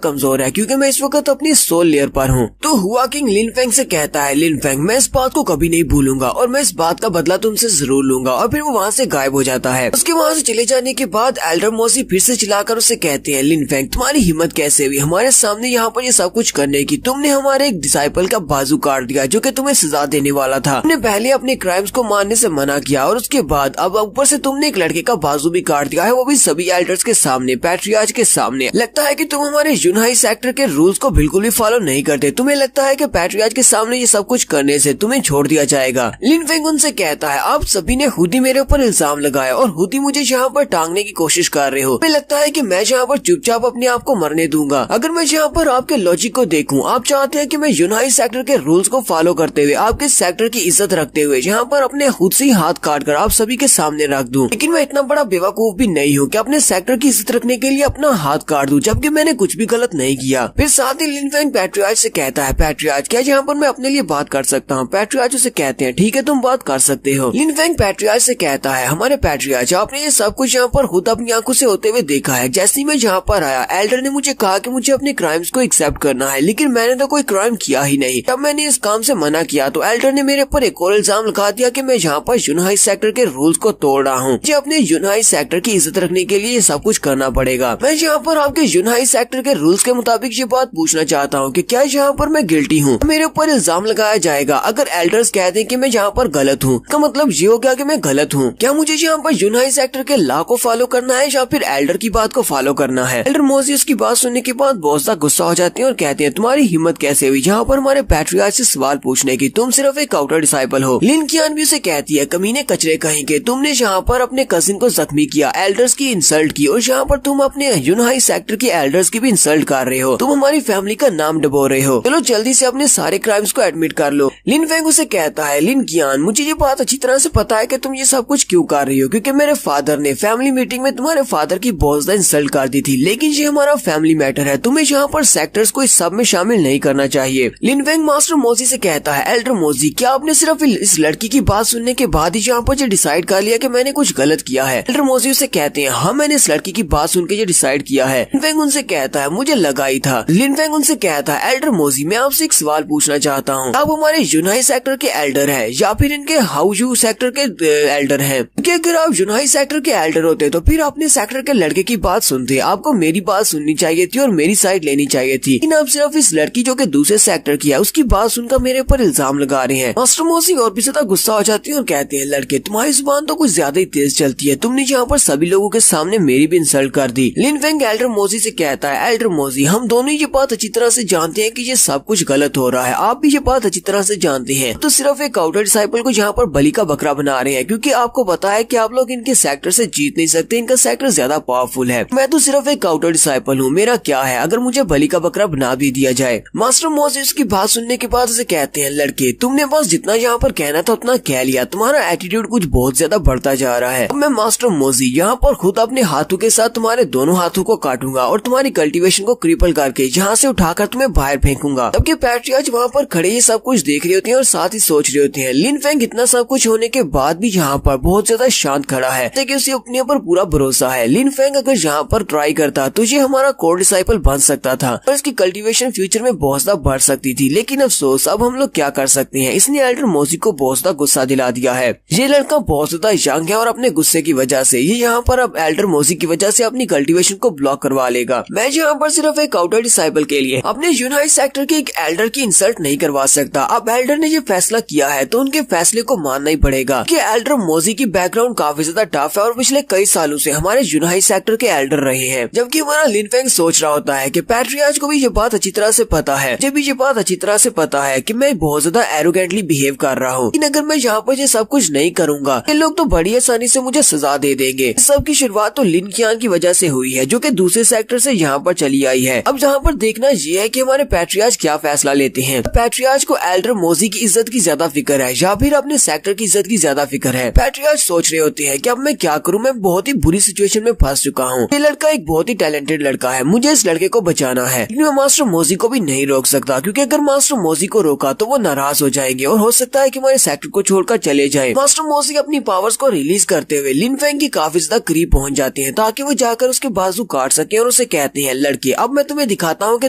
कमजोर है क्योंकि मैं इस वक्त अपनी सोल लेयर पर हूँ। तो हुआकिंग लिन फेंग से कहता है, लिन फेंग मैं इस बात को कभी नहीं भूलूंगा और मैं इस बात का बदला तुमसे जरूर लूंगा, और फिर वो वहाँ से गायब हो जाता है। उसके वहाँ से चले जाने के बाद एल्डर मोजी फिर से चिल्लाकर उसे कहते हैं, लिन फेंग तुम्हारी हिम्मत कैसे हुई हमारे सामने यहाँ पर ये सब कुछ करने की? तुमने हमारे एक डिसाइपल का बाजू काट दिया जो कि तुम्हें सजा देने वाला था। तुमने पहले अपने क्राइम्स को मानने से मना किया और उसके बाद अब ऊपर से तुमने एक लड़के का बाजू भी काट दिया है, वो भी सभी एल्डर्स के सामने, पैट्रियार्च के सामने। लगता है कि तुम हमारे यूनहाई सेक्टर के रूल्स को बिल्कुल भी फॉलो नहीं करते। तुम्हें लगता है कि पैट्रियार्च के सामने ये सब कुछ करने से तुम्हें छोड़ दिया जाएगा। लिन फेंग उनसे कहता है, आप सभी ने खुद ही मेरे ऊपर इल्जाम लगाया और खुद ही मुझे यहाँ पर टांगने की कोशिश कर रहे हो। मुझे लगता है कि मैं यहाँ पर चुपचाप अपने आप को मरने दूंगा। अगर मैं यहाँ पर आपके लॉजिक को देखूं, आप चाहते हैं कि मैं यूनाइट सेक्टर के रूल्स को फॉलो करते हुए, आपके सेक्टर की इज्जत रखते हुए यहाँ पर अपने खुद से ही हाथ काट कर आप सभी के सामने रख दूं। लेकिन मैं इतना बड़ा बेवकूफ भी नहीं हूँ कि अपने सेक्टर की इज्जत रखने के लिए अपना हाथ काट दूं, जबकि मैंने कुछ भी गलत नहीं किया। फिर साथ ही लिन फेंग पैट्रियार्च से कहता है, पैट्रियार्च क्या यहाँ पर मैं अपने लिए बात कर सकता हूँ? पैट्रियार्च उसे कहते हैं, ठीक है तुम बात कर सकते हो। लिन फेंग पैट्रियार्च से कहता है, हमारे पैट्रियार्च आपने ये सब कुछ यहाँ पर खुद अपनी आंखों से होते हुए देखा है। जैसे ही मैं यहाँ पर आया, एल्डर ने मुझे कहा कि मुझे अपने क्राइम्स को एक्सेप्ट करना है, लेकिन मैंने तो कोई क्राइम किया ही नहीं। तब मैंने इस काम से मना किया तो एल्डर ने मेरे ऊपर एक और इल्जाम लगा दिया कि मैं यहाँ पर यूनाइट सेक्टर के रूल्स को तोड़ रहा हूँ। मुझे अपने यूनाइट सेक्टर की इज्जत रखने के लिए ये सब कुछ करना पड़ेगा। मैं यहाँ पर आपके यूनाइट सेक्टर के रूल्स के मुताबिक ये बात पूछना चाहता हूँ कि क्या यहाँ पर मैं गिल्टी हूँ? मेरे ऊपर इल्जाम लगाया जाएगा। अगर एल्डर्स कह दें कि मैं यहाँ पर गलत हूँ, इसका मतलब ये हो गया कि मैं गलत हूँ। क्या मुझे यहाँ पर यूनाइट सेक्टर के लॉ को फॉलो करना है या फिर एल्डर की बात को फॉलो करना है? एल्डर मोजी उसकी बात सुनने के बाद बहुत सा गुस्सा हो जाते हैं और कहते हैं, तुम्हारी हिम्मत कैसे हुई यहाँ पर हमारे पैट्रियार्च से सवाल पूछने की? तुम सिर्फ एक आउटर डिसाइपल हो। लिन कियान भी उसे कहती है, कमीने कचरे कहेंगे, तुमने यहाँ पर अपने कजिन को जख्मी किया, एल्डर्स की इंसल्ट की, और यहाँ पर तुम अपने यूनाइट सेक्टर के एल्डर्स की भी इंसल्ट कर रहे हो। तुम हमारी फैमिली का नाम डबो रहे हो। चलो जल्दी से अपने सारे क्राइम्स को एडमिट कर लो। लिन फेंग उसे कहता है, लिन कियान मुझे ये बात अच्छी तरह से पता है कि तुम ये सब कुछ क्यों कर रही हो, क्योंकि मेरे फादर ने फैमिली मीटिंग में तुम्हारे फादर की बहुत ज्यादा इंसल्ट कर दी थी। लेकिन ये हमारा फैमिली मैटर है, तुम्हें यहाँ पर सेक्टर्स को इस सब में शामिल नहीं करना चाहिए। लिन फेंग मास्टर मोजी से कहता है, एल्डर मोजी क्या आपने सिर्फ इस लड़की की बात सुनने के बाद ही यहाँ पर डिसाइड कर लिया कि मैंने कुछ गलत किया है? एल्डर मोजी उसे कहते हैं, हाँ मैंने इस लड़की की बात सुन के ये डिसाइड किया है। लिन फेंग उनसे कहता है, मुझे लगा ही था। लिन फेंग उनसे कहता है, एल्डर मोजी मैं आपसे एक सवाल पूछना चाहता हूँ, आप हमारे यूनाइट सेक्टर के एल्डर है या फिर इनके हाउजू सेक्टर के एल्डर है? क्योंकि अगर आप यूनाइट सेक्टर के एल्डर होते तो फिर अपने सेक्टर के लड़के की बात सुनते, आपको मेरी बात सुननी चाहिए थी और मेरी साइड लेनी चाहिए थी। लेकिन आप सिर्फ इस लड़की जो कि दूसरे सेक्टर की है उसकी बात सुनकर मेरे ऊपर इल्जाम लगा रहे हैं। मास्टर मोजी और भी ज्यादा गुस्सा हो जाती है और कहते हैं, लड़के तुम्हारी जुबान तो कुछ ज्यादा ही तेज चलती है, तुमने यहाँ पर सभी लोगों के सामने मेरी भी इंसल्ट कर दी। लिन फेंग एल्डर मोजी से कहता है, एल्डर मोजी हम दोनों ये बात अच्छी तरह से जानते हैं कि ये सब कुछ गलत हो रहा है, आप भी ये बात अच्छी तरह से जानते हैं। तो सिर्फ एक आउटर डिसाइपल को यहाँ पर बलि का बकरा बना रहे हैं, क्योंकि आपको पता है कि आप लोग इनके सेक्टर से जीत नहीं सकते, इनका सेक्टर ज्यादा पावरफुल है। मैं तो सिर्फ एक आउटर डिसाइपल हूँ, मेरा क्या है अगर मुझे बलि का बकरा बना भी दिया जाए। मास्टर मोजी उसकी बात सुनने के बाद उसे कहते हैं, लड़के तुमने बस जितना यहाँ पर कहना था उतना कह लिया, तुम्हारा एटीट्यूड कुछ बहुत ज्यादा बढ़ता जा रहा है। मैं मास्टर मोजी यहाँ पर खुद अपने हाथों के साथ तुम्हारे दोनों हाथों को काटूंगा और तुम्हारी कल्टीवेशन को क्रिपल करके यहाँ से उठाकर तुम्हें बाहर फेंकूंगा। जबकि पैट्रियार्च वहाँ पर खड़े ये सब कुछ देख रहे होते हैं और साथ ही सोच रहे होते हैं। लिन फेंग इतना सब कुछ होने के बाद भी यहाँ पर बहुत ज्यादा शांत खड़ा है, कि उसे अपने ऊपर पूरा भरोसा है। लिन फेंग अगर यहाँ पर ट्राई करता तो ये हमारा कोर डिसाइपल बन सकता था और इसकी कल्टीवेशन फ्यूचर में बहुत ज्यादा बढ़ सकती थी। लेकिन अफसोस अब हम लोग क्या कर सकते हैं, इसने एल्डर मोजी को बहुत ज्यादा गुस्सा दिला दिया है। ये लड़का बहुत ज्यादा यंग है और अपने गुस्से की वजह से ये यहाँ पर अब एल्डर मोजी की वजह से अपनी कल्टीवेशन को ब्लॉक करवा लेगा। मैं यहाँ पर सिर्फ एक आउटर डिसाइपल के लिए अपने यूनाइट सेक्टर के एक एल्डर की इंसल्ट नहीं करवा सकता। अब एल्डर ने ये फैसला किया है तो उनके फैसले को मानना ही पड़ेगा कि एल्डर मोजी की बैकग्राउंड काफी ज्यादा टफ है और पिछले कई सालों से हमारे यूनाइट सेक्टर के एल्डर रहे हैं। जबकि हमारा लिन फेंग सोच रहा होता है कि पैट्रियार्च को भी ये बात अच्छी तरह से पता है, जब भी ये बात अच्छी तरह से पता है कि मैं बहुत ज्यादा एरोगेंटली बिहेव कर रहा हूँ। लेकिन अगर मैं यहाँ पर ये सब कुछ नहीं करूंगा ये लोग तो बड़ी आसानी से मुझे सजा दे देंगे। इस सब की शुरुआत तो लिन कियान की वजह से हुई है, जो कि दूसरे सेक्टर से यहाँ पर चली आई है। अब यहाँ पर देखना ये है कि हमारे पैट्रियार्च क्या फैसला लेते हैं। पैट्रियार्च को एल्डर मोजी की इज्जत की ज्यादा फिक्र है या फिर अपने सेक्टर की इज्जत की ज्यादा फिक्र है। पैट्रियार्च सोच रहे होते हैं कि अब मैं क्या करूं, मैं बहुत ही बुरी सिचुएशन में फंस चुका हूं। ये लड़का एक बहुत ही टैलेंटेड लड़का है, मुझे इस लड़के को बचाना है। लेकिन मैं मास्टर मोजी को भी नहीं रोक सकता, क्योंकि अगर मास्टर मोजी को रोका तो वो नाराज हो जाएंगे और हो सकता है कि हमारे सेक्टर को छोड़कर चले जाएं। मास्टर मोजी अपनी पावर्स को रिलीज करते हुए लिन फेंग के काफी ज्यादा करीब पहुंच जाते हैं ताकि वो जाकर उसके बाजू काट सके और उसे कहते हैं, लड़के अब मैं तुम्हें दिखाता हूँ कि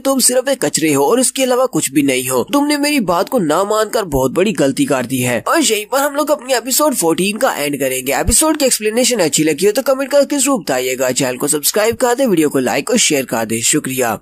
तुम सिर्फ एक कचरे हो और इसके अलावा कुछ भी नहीं हो। तुमने मेरी बात को ना मानकर बहुत बड़ी गलती कर दी है। और यहीं पर हम लोग अपनी एपिसोड 14 का एंड करेंगे। एपिसोड की एक्सप्लेनेशन अच्छी लगी हो तो कमेंट करके जरूर बताइएगा। चैनल को सब्सक्राइब कर दे, वीडियो को लाइक और शेयर कर दे। शुक्रिया।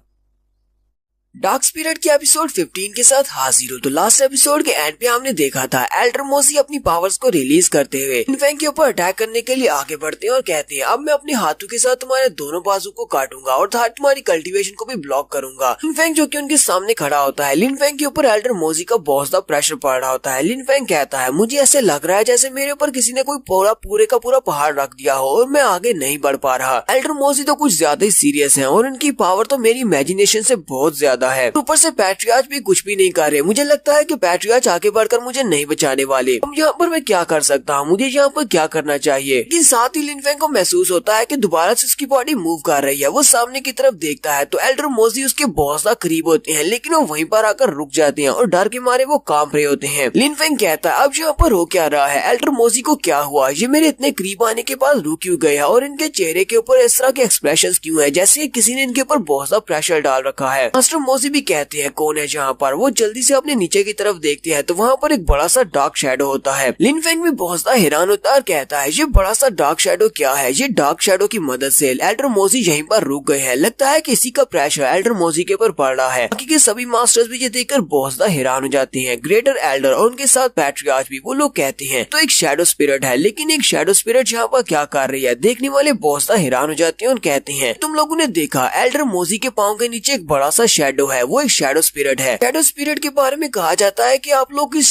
डार्क स्पिरिट की एपिसोड 15 के साथ हाजिर हो। तो लास्ट एपिसोड के एंड पे हमने देखा था एल्डर मोजी अपनी पावर्स को रिलीज करते हुए लिन फेंग के ऊपर अटैक करने के लिए आगे बढ़ते हैं और कहते हैं, अब मैं अपने हाथों के साथ तुम्हारे दोनों बाजू को काटूंगा और तुम्हारी कल्टीवेशन को भी ब्लॉक करूंगा। लिन फेंग जो कि उनके सामने खड़ा होता है। लिन फेंग के ऊपर एल्डर मोजी का बहुत ज्यादा प्रेशर पड़ रहा होता है। लिन फेंग कहता है, मुझे ऐसे लग रहा है जैसे मेरे ऊपर किसी ने कोई पूरे का पूरा पहाड़ रख दिया हो और मैं आगे नहीं बढ़ पा रहा। एल्डर मोजी तो कुछ ज्यादा ही सीरियस है और उनकी पावर तो मेरी इमेजिनेशन से बहुत ज्यादा है। ऊपर से पैट्रियार्च भी कुछ भी नहीं कर रहे। मुझे लगता है कि पैट्रियार्च आगे बढ़कर मुझे नहीं बचाने वाले। अब यहाँ पर मैं क्या कर सकता हूँ, मुझे यहाँ पर क्या करना चाहिए। लेकिन साथ ही लिन फेंग को महसूस होता है कि दोबारा से उसकी बॉडी मूव कर रही है। वो सामने की तरफ देखता है तो एल्डर मोजी उसके बहुत ज्यादा करीब होते हैं, लेकिन वो वहीं पर आकर रुक जाते हैं और डर के मारे वो कांप रहे होते हैं। लिन फेंग कहता है, अब यहाँ पर हो क्या रहा है, एल्डर मोजी को क्या हुआ, ये मेरे इतने करीब आने के बाद रुक क्यों गया और इनके चेहरे के ऊपर इस तरह के एक्सप्रेशन क्यों है, जैसे किसी ने इनके ऊपर बहुत ज्यादा प्रेशर डाल रखा है। मास्टर मोजी भी कहते हैं, कौन है जहाँ पर। वो जल्दी से अपने नीचे की तरफ देखते हैं तो वहाँ पर एक बड़ा सा डार्क शैडो होता है। लिन फेंग भी बहुत ज्यादा हैरान होता है और कहता है, ये बड़ा सा डार्क शैडो क्या है। ये डार्क शैडो की मदद से एल्डर मोजी यहीं पर रुक गए हैं। लगता है किसी का प्रेशर एल्डर मोजी के ऊपर पड़ रहा है। बाकी के सभी मास्टर्स भी ये देखकर बहुत ज्यादा हैरान हो जाते हैं। ग्रेटर एल्डर और उनके साथ पैट्रियार्च भी। वो लोग कहते हैं, तो एक शैडो स्पिरिट है, लेकिन एक शैडो स्पिरिट यहाँ पर क्या कर रही है। देखने वाले बहुत ज्यादा हैरान हो जाते हैं और कहते हैं, तुम लोगों ने देखा एल्डर मोजी के पाँव के नीचे एक बड़ा सा शैडो है, वो एक शैडो स्पिरिट है। शैडो स्पिरिट के बारे में कहा जाता है कि आप लोग इस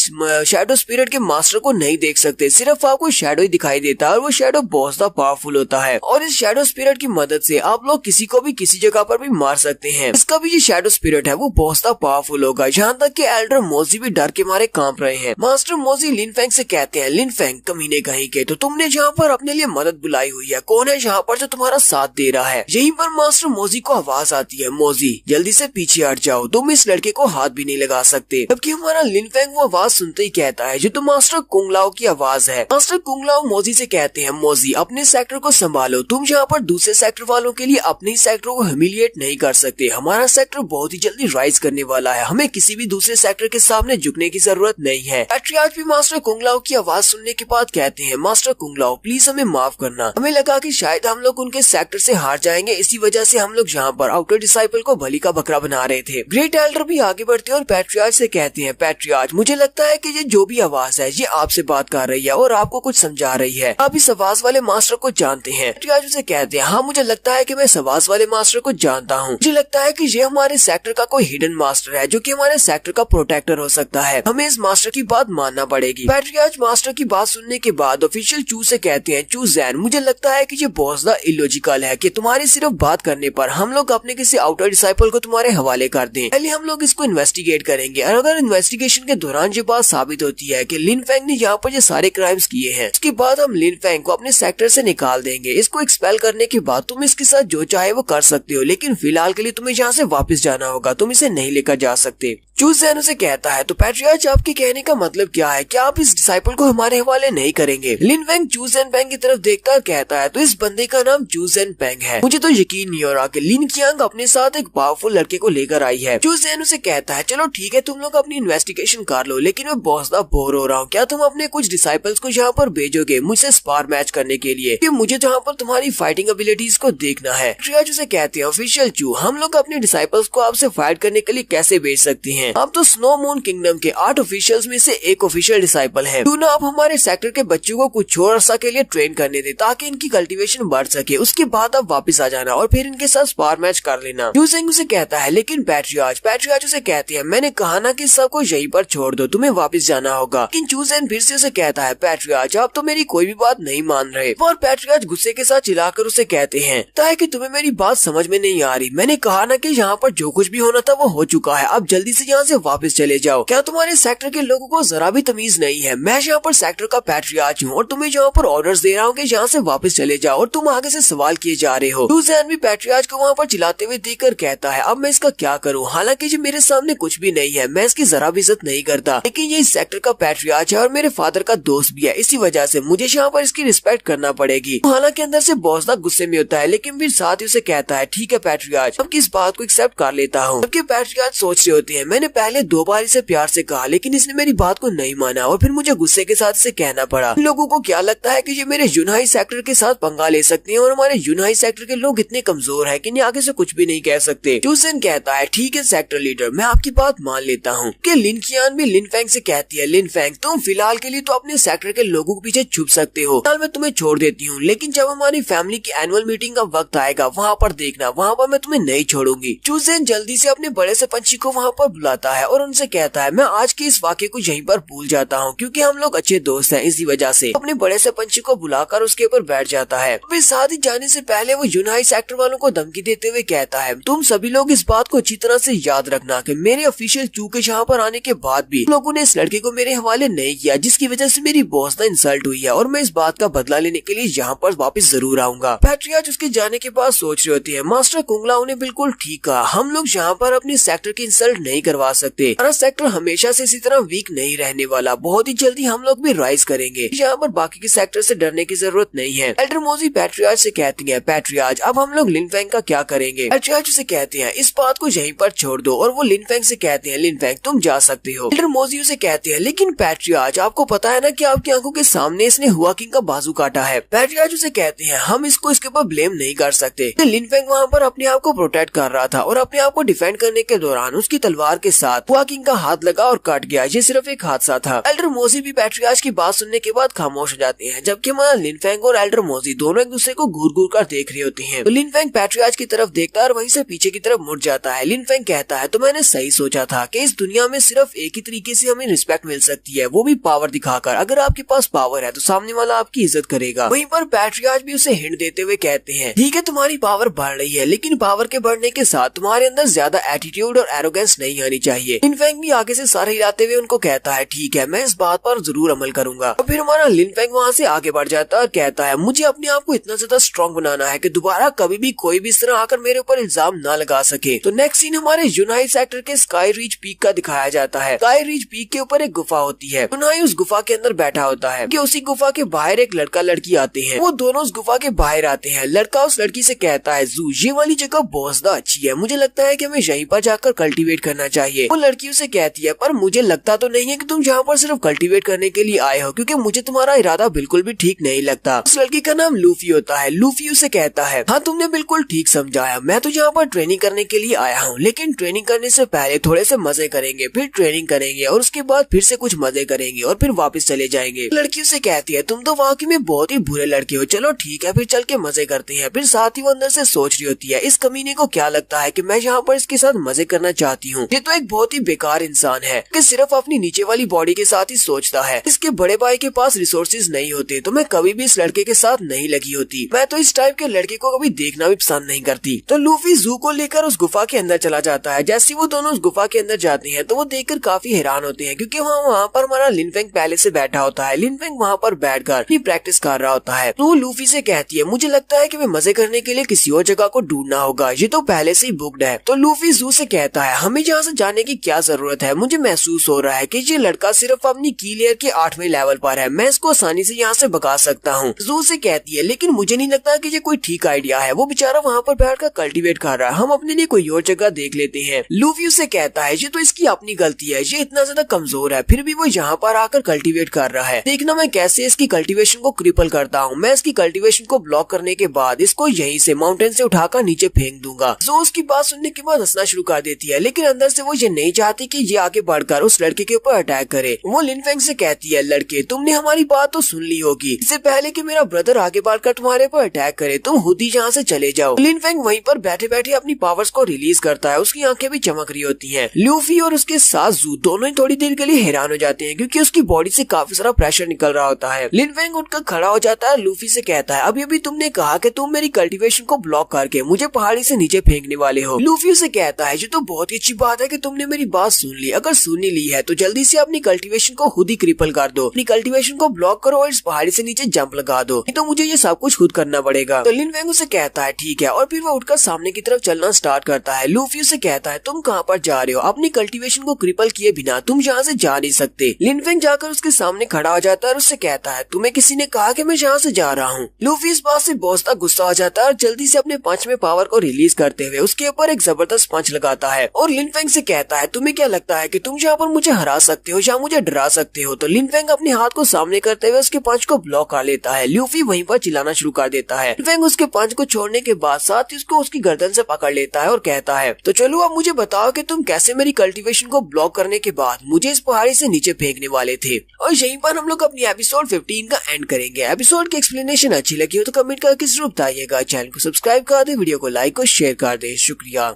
शैडो स्पिरिट के मास्टर को नहीं देख सकते, सिर्फ आपको शैडो ही दिखाई देता है और वो शैडो बहुत ज्यादा पावरफुल होता है और इस शैडो स्पिरिट की मदद से आप लोग किसी को भी किसी जगह पर भी मार सकते हैं। इसका भी जो शैडो स्पिरिट है वो बहुत ज्यादा पावरफुल होगा। यहाँ तक कि एल्डर मोजी भी डर के मारे कांप रहे हैं। मास्टर मोजी लिन फेंग से कहते हैं, लिन फेंग कमीने कहीं के, तो तुमने जहाँ पर अपने लिए मदद बुलाई हुई है, कौन है यहाँ पर जो तुम्हारा साथ दे रहा है। यहीं पर मास्टर मोजी को आवाज आती है, मोजी जल्दी से पीछे हट जाओ, तुम इस लड़के को हाथ भी नहीं लगा सकते। जबकि हमारा लिन फेंग वो आवाज सुनते ही कहता है, जो तो मास्टर कुंगलाओ की आवाज है। मास्टर कुंगलाओ मोजी से कहते हैं, मोजी अपने सेक्टर को संभालो, तुम यहाँ पर दूसरे सेक्टर वालों के लिए अपने सेक्टर को ह्यूमिलिएट नहीं कर सकते। हमारा सेक्टर बहुत ही जल्दी राइज करने वाला है, हमें किसी भी दूसरे सेक्टर के सामने झुकने की जरूरत नहीं है। पैट्रियार्च भी मास्टर कुंगलाओ की आवाज सुनने के बाद कहते हैं, मास्टर कुंगलाओ प्लीज हमें माफ करना, हमें लगा कि शायद हम लोग उनके सेक्टर से हार जाएंगे, इसी वजह से हम लोग यहाँ पर आउटर डिसाइपल को बलि का बकरा बना रहे थे। ग्रेट एल्डर भी आगे बढ़ते हैं और पैट्रियार्च से कहते हैं, पैट्रियार्च मुझे लगता है कि ये जो भी आवाज है ये आपसे बात कर रही है और आपको कुछ समझा रही है। आप इस आवाज वाले मास्टर को जानते हैं। पैट्रियार्च उसे कहते हैं, हाँ मुझे लगता है कि मैं इस आवाज वाले मास्टर को जानता हूँ। मुझे लगता है कि ये हमारे सेक्टर का कोई हिडन मास्टर है जो कि हमारे सेक्टर का प्रोटेक्टर हो सकता है, हमें इस मास्टर की बात मानना पड़ेगी। पैट्रियार्च मास्टर की बात सुनने के बाद ऑफिशियल चू से कहते हैं, चू जैन मुझे लगता है कि ये बहुत ज्यादा इलॉजिकल है कि तुम्हारी सिर्फ बात करने पर हम लोग अपने किसी आउटर डिसाइपल को तुम्हारे हवाले कर दें। पहले हम लोग इसको इन्वेस्टिगेट करेंगे और अगर इन्वेस्टिगेशन के दौरान ये बात साबित होती है कि लिन फेंग ने यहाँ पर ये सारे क्राइम्स किए हैं, उसके बाद हम लिन फेंग को अपने सेक्टर से निकाल देंगे। इसको एक्सपेल करने के बाद तुम इसके साथ जो चाहे वो कर सकते हो, लेकिन फिलहाल के लिए तुम्हें यहाँ से वापस जाना होगा, तुम इसे नहीं लेकर जा सकते। चू जैन उसे कहता है, तो पैट्रियार्च आपके कहने का मतलब क्या है, क्या आप इस डिसाइपल को हमारे हवाले नहीं करेंगे। लिन फेंग चू जैन पेंग की तरफ देखता है, कहता है, तो इस बंदे का नाम चू जैन पेंग है, मुझे तो यकीन नहीं हो रहा कि लिन कियांग अपने साथ एक पावरफुल लड़के को लेकर आई है। चू जैन उसे कहता है, चलो ठीक है तुम लोग अपनी इन्वेस्टिगेशन कर लो, लेकिन मैं बहुत ज्यादा बोर हो रहा हूँ, क्या तुम अपने कुछ डिसाइपल्स को यहाँ पर भेजोगे मुझसे स्पार मैच करने के लिए, कि मुझे यहाँ पर तुम्हारी फाइटिंग एबिलिटीज को देखना है। पैट्रियार्च उसे कहते हैं, ऑफिशियल चू हम लोग अपने डिसाइपल्स को आपसे फाइट करने के लिए कैसे भेज सकते हैं, आप तो स्नो मून किंगडम के 8 ऑफिशियल्स में से एक ऑफिशियल डिसाइपल हैं। क्यों ना आप हमारे सेक्टर के बच्चों को कुछ और अर्सा के लिए ट्रेन करने दे ताकि इनकी कल्टीवेशन बढ़ सके, उसके बाद आप वापस आ जाना और फिर इनके साथ स्पार मैच कर लेना। चू जैन उसे कहता है, लेकिन पैट्रियार्च उसे कहते हैं, मैंने कहा ना कि सबको यहीं पर छोड़ दो, तुम्हें वापस जाना होगा। लेकिन चू जैन फिर से उसे कहता है, पैट्रियार्च आप तो मेरी कोई भी बात नहीं मान रहे। और पैट्रियार्च गुस्से के साथ चिल्लाकर उसे कहते हैं, ताकि तुम्हें मेरी बात समझ में नहीं आ रही, मैंने कहा ना कि यहाँ पर जो कुछ भी होना था वो हो चुका है, अब जल्दी से यहाँ यहाँ से वापस चले जाओ। क्या तुम्हारे सेक्टर के लोगों को जरा भी तमीज नहीं है? मैं यहाँ पर सेक्टर का पैट्रियार्च हूँ और तुम्हें यहाँ पर ऑर्डर्स दे रहा हूँ कि यहाँ से वापस चले जाओ और तुम आगे से सवाल किए जा रहे हो। टूजैन भी पैट्रियार्च को वहाँ पर चिल्लाते हुए देखकर कहता है अब मैं इसका क्या करूँ, हालांकि जो मेरे सामने कुछ भी नहीं है, मैं इसकी जरा भी इज्जत नहीं करता, लेकिन ये इस सेक्टर का पैट्रियार्च है और मेरे फादर का दोस्त भी है, इसी वजह से मुझे यहाँ पर इसकी रिस्पेक्ट करना पड़ेगी। हालांकि अंदर से बहुत ज्यादा गुस्से में होता है, लेकिन फिर साथ ही उसे कहता है ठीक है पैट्रियार्च, अब इस बात को एक्सेप्ट कर लेता हूँ। जबकि पैट्रियार्च सोच रहे होते हैं मैंने पहले 2 बार इसे प्यार से कहा, लेकिन इसने मेरी बात को नहीं माना और फिर मुझे गुस्से के साथ इसे कहना पड़ा। लोगों को क्या लगता है कि ये मेरे यूनाई सेक्टर के साथ पंगा ले सकते हैं और हमारे यूनाई सेक्टर के लोग इतने कमजोर है कि इन्हें आगे से कुछ भी नहीं कह सकते। टूजैन कहता है ठीक है सेक्टर लीडर, मैं आपकी बात मान लेता हूँ। कि लिन कीआन भी लिन फेंग से कहती है लिन फेंग तुम फिलहाल के लिए तो अपने सेक्टर के लोगों के पीछे छुप सकते हो, फिलहाल मैं तुम्हें छोड़ देती हूँ, लेकिन जब हमारी फैमिली की एनुअल मीटिंग का वक्त आएगा वहाँ पर देखना, वहाँ पर मैं तुम्हें नहीं छोड़ूंगी। टूजैन जल्दी से अपने बड़े से पंछी को वहाँ पर बुलाता है और उनसे कहता है मैं आज के इस वाक़ये को यहीं पर भूल जाता हूँ क्योंकि हम लोग अच्छे दोस्त हैं, इसी वजह से अपने बड़े से पंछी को बुलाकर उसके ऊपर बैठ जाता है। फिर साथ ही जाने से पहले वो यूनाई सेक्टर वालों को धमकी देते हुए कहता है तुम सभी लोग इस बात को अच्छी तरह से याद रखना कि मेरे ऑफिशियल चू के यहाँ पर आने के बाद भी लोगों ने इस लड़के को मेरे हवाले नहीं किया, जिसकी वजह से मेरी बहुत ज्यादा इंसल्ट हुई है और मैं इस बात का बदला लेने के लिए यहाँ पर वापस जरूर आऊंगा। पैट्रियार्च उसके जाने के बाद सोच रही होती है मास्टर कुंगला उन्हें बिल्कुल ठीक कहा, हम लोग यहाँ पर अपने सेक्टर की इंसल्ट नहीं करवा सकते, हमारा सेक्टर हमेशा से इसी तरह वीक नहीं रहने वाला, बहुत ही जल्दी हम लोग भी राइज करेंगे, यहाँ पर बाकी के सेक्टर से डरने की जरूरत नहीं है। एल्डर मोजी पैट्रियार्च से कहती है पैट्रियार्च अब हम लोग लिन फेंग का क्या करेंगे? पैट्रियार्च उसे कहते हैं इस बात को यहीं पर छोड़ दो और वो लिन फेंग से कहते हैं लिन फेंग तुम जा सकते हो। एल्डर मोजी उसे कहते हैं लेकिन पैट्रियार्च आपको पता है ना कि आपकी आंखों के सामने इसने हुआ किंग का बाजू काटा है। पैट्रियार्च उसे कहते हैं हम इसको इसके ऊपर ब्लेम नहीं कर सकते। लिन फेंग वहाँ पर अपने आप को प्रोटेक्ट कर रहा था और अपने आप को डिफेंड करने के दौरान उसकी तलवार के साथ हुआ किंग का हाथ लगा और कट गया, ये सिर्फ एक हादसा था। एल्डर मोजी भी पैट्रियार्च की बात सुनने के बाद खामोश हो जाते हैं, जबकि हमारा लिन फेंग और एल्डर मोजी दोनों एक दूसरे को घूर घूर कर देख रहे होते हैं। तो लिन फेंग पैट्रियार्च की तरफ देखता है और वहीं से पीछे की तरफ मुड़ जाता है। लिन फेंग कहता है तो मैंने सही सोचा था कि इस दुनिया में सिर्फ एक ही तरीके से हमें रिस्पेक्ट मिल सकती है, वो भी पावर दिखाकर। अगर आपके पास पावर है तो सामने वाला आपकी इज्जत करेगा। वहीं पर पैट्रियार्च भी उसे हिंट देते हुए कहते हैं ठीक है तुम्हारी पावर बढ़ रही है, लेकिन पावर के बढ़ने के साथ तुम्हारे अंदर ज्यादा एटीट्यूड और एरोगेंस नहीं आनी चाहिए। लिन फेंग भी आगे से सारे हिलाते हुए उनको कहता है ठीक है मैं इस बात पर जरूर अमल करूंगा। और फिर हमारा लिन फेंग वहाँ से आगे बढ़ जाता है और कहता है मुझे अपने आप को इतना ज्यादा स्ट्रॉन्ग बनाना है कि दोबारा कभी भी कोई भी इस तरह आकर मेरे ऊपर इल्जाम ना लगा सके। तो नेक्स्ट सीन हमारे यूनाई सेक्टर के स्काई रीच पीक का दिखाया जाता है। स्काई रीच पीक के ऊपर एक गुफा होती है, यूनाई उस गुफा के अंदर बैठा होता है कि उसी गुफा के बाहर एक लड़का लड़की आते हैं, वो दोनों उस गुफा के बाहर आते हैं। लड़का उस लड़की से कहता है जू ये वाली जगह बहुत ज्यादा अच्छी है, मुझे लगता है कि हमें यहीं पर जाकर कल्टीवेट करना चाहिए। वो लड़की उसे कहती है पर मुझे लगता तो नहीं है कि तुम यहाँ पर सिर्फ कल्टीवेट करने के लिए आए हो, क्योंकि मुझे तुम्हारा इरादा बिल्कुल भी ठीक नहीं लगता। उस लड़की का नाम लूफी होता है। लूफी उसे कहता है हाँ तुमने बिल्कुल ठीक समझाया, मैं तो यहाँ पर ट्रेनिंग करने के लिए आया हूँ, लेकिन ट्रेनिंग करने से पहले थोड़े से मजे करेंगे, फिर ट्रेनिंग करेंगे और उसके बाद फिर से कुछ मजे करेंगे और फिर वापस चले जाएंगे। लड़की उसे कहती है तुम तो वाकई में बहुत ही बुरे लड़के हो, चलो ठीक है फिर चल के मजे करते हैं। फिर साथ ही वो अंदर से सोच रही होती है इस कमीने को क्या लगता है कि मैं यहाँ पर इसके साथ मजे करना चाहती हूँ, ये तो एक बहुत ही बेकार इंसान है कि सिर्फ अपनी नीचे वाली बॉडी के साथ ही सोचता है। इसके बड़े भाई के पास रिसोर्सेज नहीं होते तो मैं कभी भी इस लड़के के साथ नहीं लगी होती, मैं तो इस टाइप के लड़के को कभी देखना भी पसंद नहीं करती। तो लूफी जू को लेकर उस गुफा के अंदर चला जाता है। जैसे वो दोनों उस गुफा के अंदर जाते हैं तो वो देखकर काफी हैरान होते हैं, क्योंकि वहाँ पर हमारा लिन फेंग पहले से बैठा होता है। लिन फेंग वहाँ पर बैठकर अपनी प्रैक्टिस कर रहा होता है। तो वो लूफी से कहती है मुझे लगता है कि मैं मजे करने के लिए किसी और जगह को ढूंढना होगा, ये तो पहले से ही बुक्ड है। तो लूफी जू से कहता है हमें यहाँ से जाने की क्या जरूरत है, मुझे महसूस हो रहा है कि ये लड़का सिर्फ अपनी की लेयर के 8वें लेवल पर है, मैं इसको आसानी से यहाँ से भगा सकता हूँ। जू से कहती है लेकिन मुझे नहीं लगता कि ये कोई ठीक आइडिया है, वो बेचारा वहाँ पर बैठकर कल्टीवेट कर रहा है, हम अपने लिए कोई और जगह देख लेते हैं। लूफी उसे कहता है ये तो इसकी अपनी गलती है, ये इतना ज्यादा कमजोर है फिर भी वो यहाँ पर आकर कल्टीवेट कर रहा है, देखना मैं कैसे इसकी कल्टीवेशन को क्रिपल करता हूँ। मैं इसकी कल्टीवेशन को ब्लॉक करने के बाद इसको यहीं से माउंटेन से उठाकर नीचे फेंक दूंगा। जो उसकी बात सुनने के बाद हंसना शुरू कर देती है, लेकिन अंदर से वो ये नहीं चाहती कि ये आगे बढ़कर उस लड़के के ऊपर अटैक करे। वो लिन फेंग से कहती है लड़के तुमने हमारी बात तो सुन ली होगी, इससे पहले कि मेरा ब्रदर आगे बढ़कर तुम्हारे ऊपर अटैक करे तुम खुद ही यहाँ से चले जाओ। लिन फेंग वहीं पर बैठे बैठे अपनी पावर्स को रिलीज करता है, उसकी आंखें भी चमक रही होती हैं। लूफी और उसके साथ जू दोनों ही थोड़ी देर के लिए हैरान हो जाते हैं, क्योंकि उसकी बॉडी से काफी सारा प्रेशर निकल रहा होता है। लिन फेंग उठकर खड़ा हो जाता है, लूफी से कहता है अभी अभी तुमने कहा कि तुम मेरी कल्टीवेशन को ब्लॉक करके मुझे पहाड़ी से नीचे फेंकने वाले हो। लूफी उसे कहता है ये तो बहुत ही अच्छी बात है कि तुमने मेरी बात सुन ली। अगर सुन ही ली है तो जल्दी से अपनी कल्टीवेशन को खुद ही क्रिपल कर दो, अपनी कल्टीवेशन को ब्लॉक करो और इस पहाड़ी से नीचे जंप लगा दो, नहीं तो मुझे ये सब कुछ खुद करना पड़ेगा। तो लिन फेंग उसे कहता है ठीक है, और फिर वो उठकर सामने की तरफ चलना स्टार्ट करता है। लूफी उसे कहता है तुम कहाँ पर जा रहे हो, अपनी कल्टीवेशन को क्रिपल किए बिना तुम यहाँ से जा नहीं सकते। लिन फेंग जाकर उसके सामने खड़ा हो जाता है और उससे कहता है तुम्हें किसी ने कहा कि मैं यहाँ से जा रहा हूँ। लूफी इस बात से बहुत ज्यादा गुस्सा हो जाता है और जल्दी से अपने पंच में पावर को रिलीज करते हुए उसके ऊपर एक जबरदस्त पंच लगाता है और लिन फेंग से कहता है तुम्हें क्या लगता है कि तुम यहाँ पर मुझे हरा सकते हो या मुझे डरा सकते हो। तो लिन फेंग अपने हाथ को सामने करते हुए उसके पंच को ब्लॉक कर लेता है। लूफी वहीं पर चिल्लाना शुरू कर देता है। लिन फेंग उसके पंच को छोड़ने के बाद साथ ही उसको उसकी गर्दन से पकड़ लेता है और कहता है तो चलो अब मुझे बताओ कि तुम कैसे मेरी कल्टीवेशन को ब्लॉक करने के बाद मुझे इस पहाड़ी से नीचे फेंकने वाले थे। और यहीं पर हम लोग अपनी एपिसोड 15 का एंड करेंगे। एपिसोड की एक्सप्लेनेशन अच्छी लगी हो तो कमेंट करके जरूर बताइएगा। चैनल को सब्सक्राइब कर दे, वीडियो को लाइक और शेयर कर दे। शुक्रिया।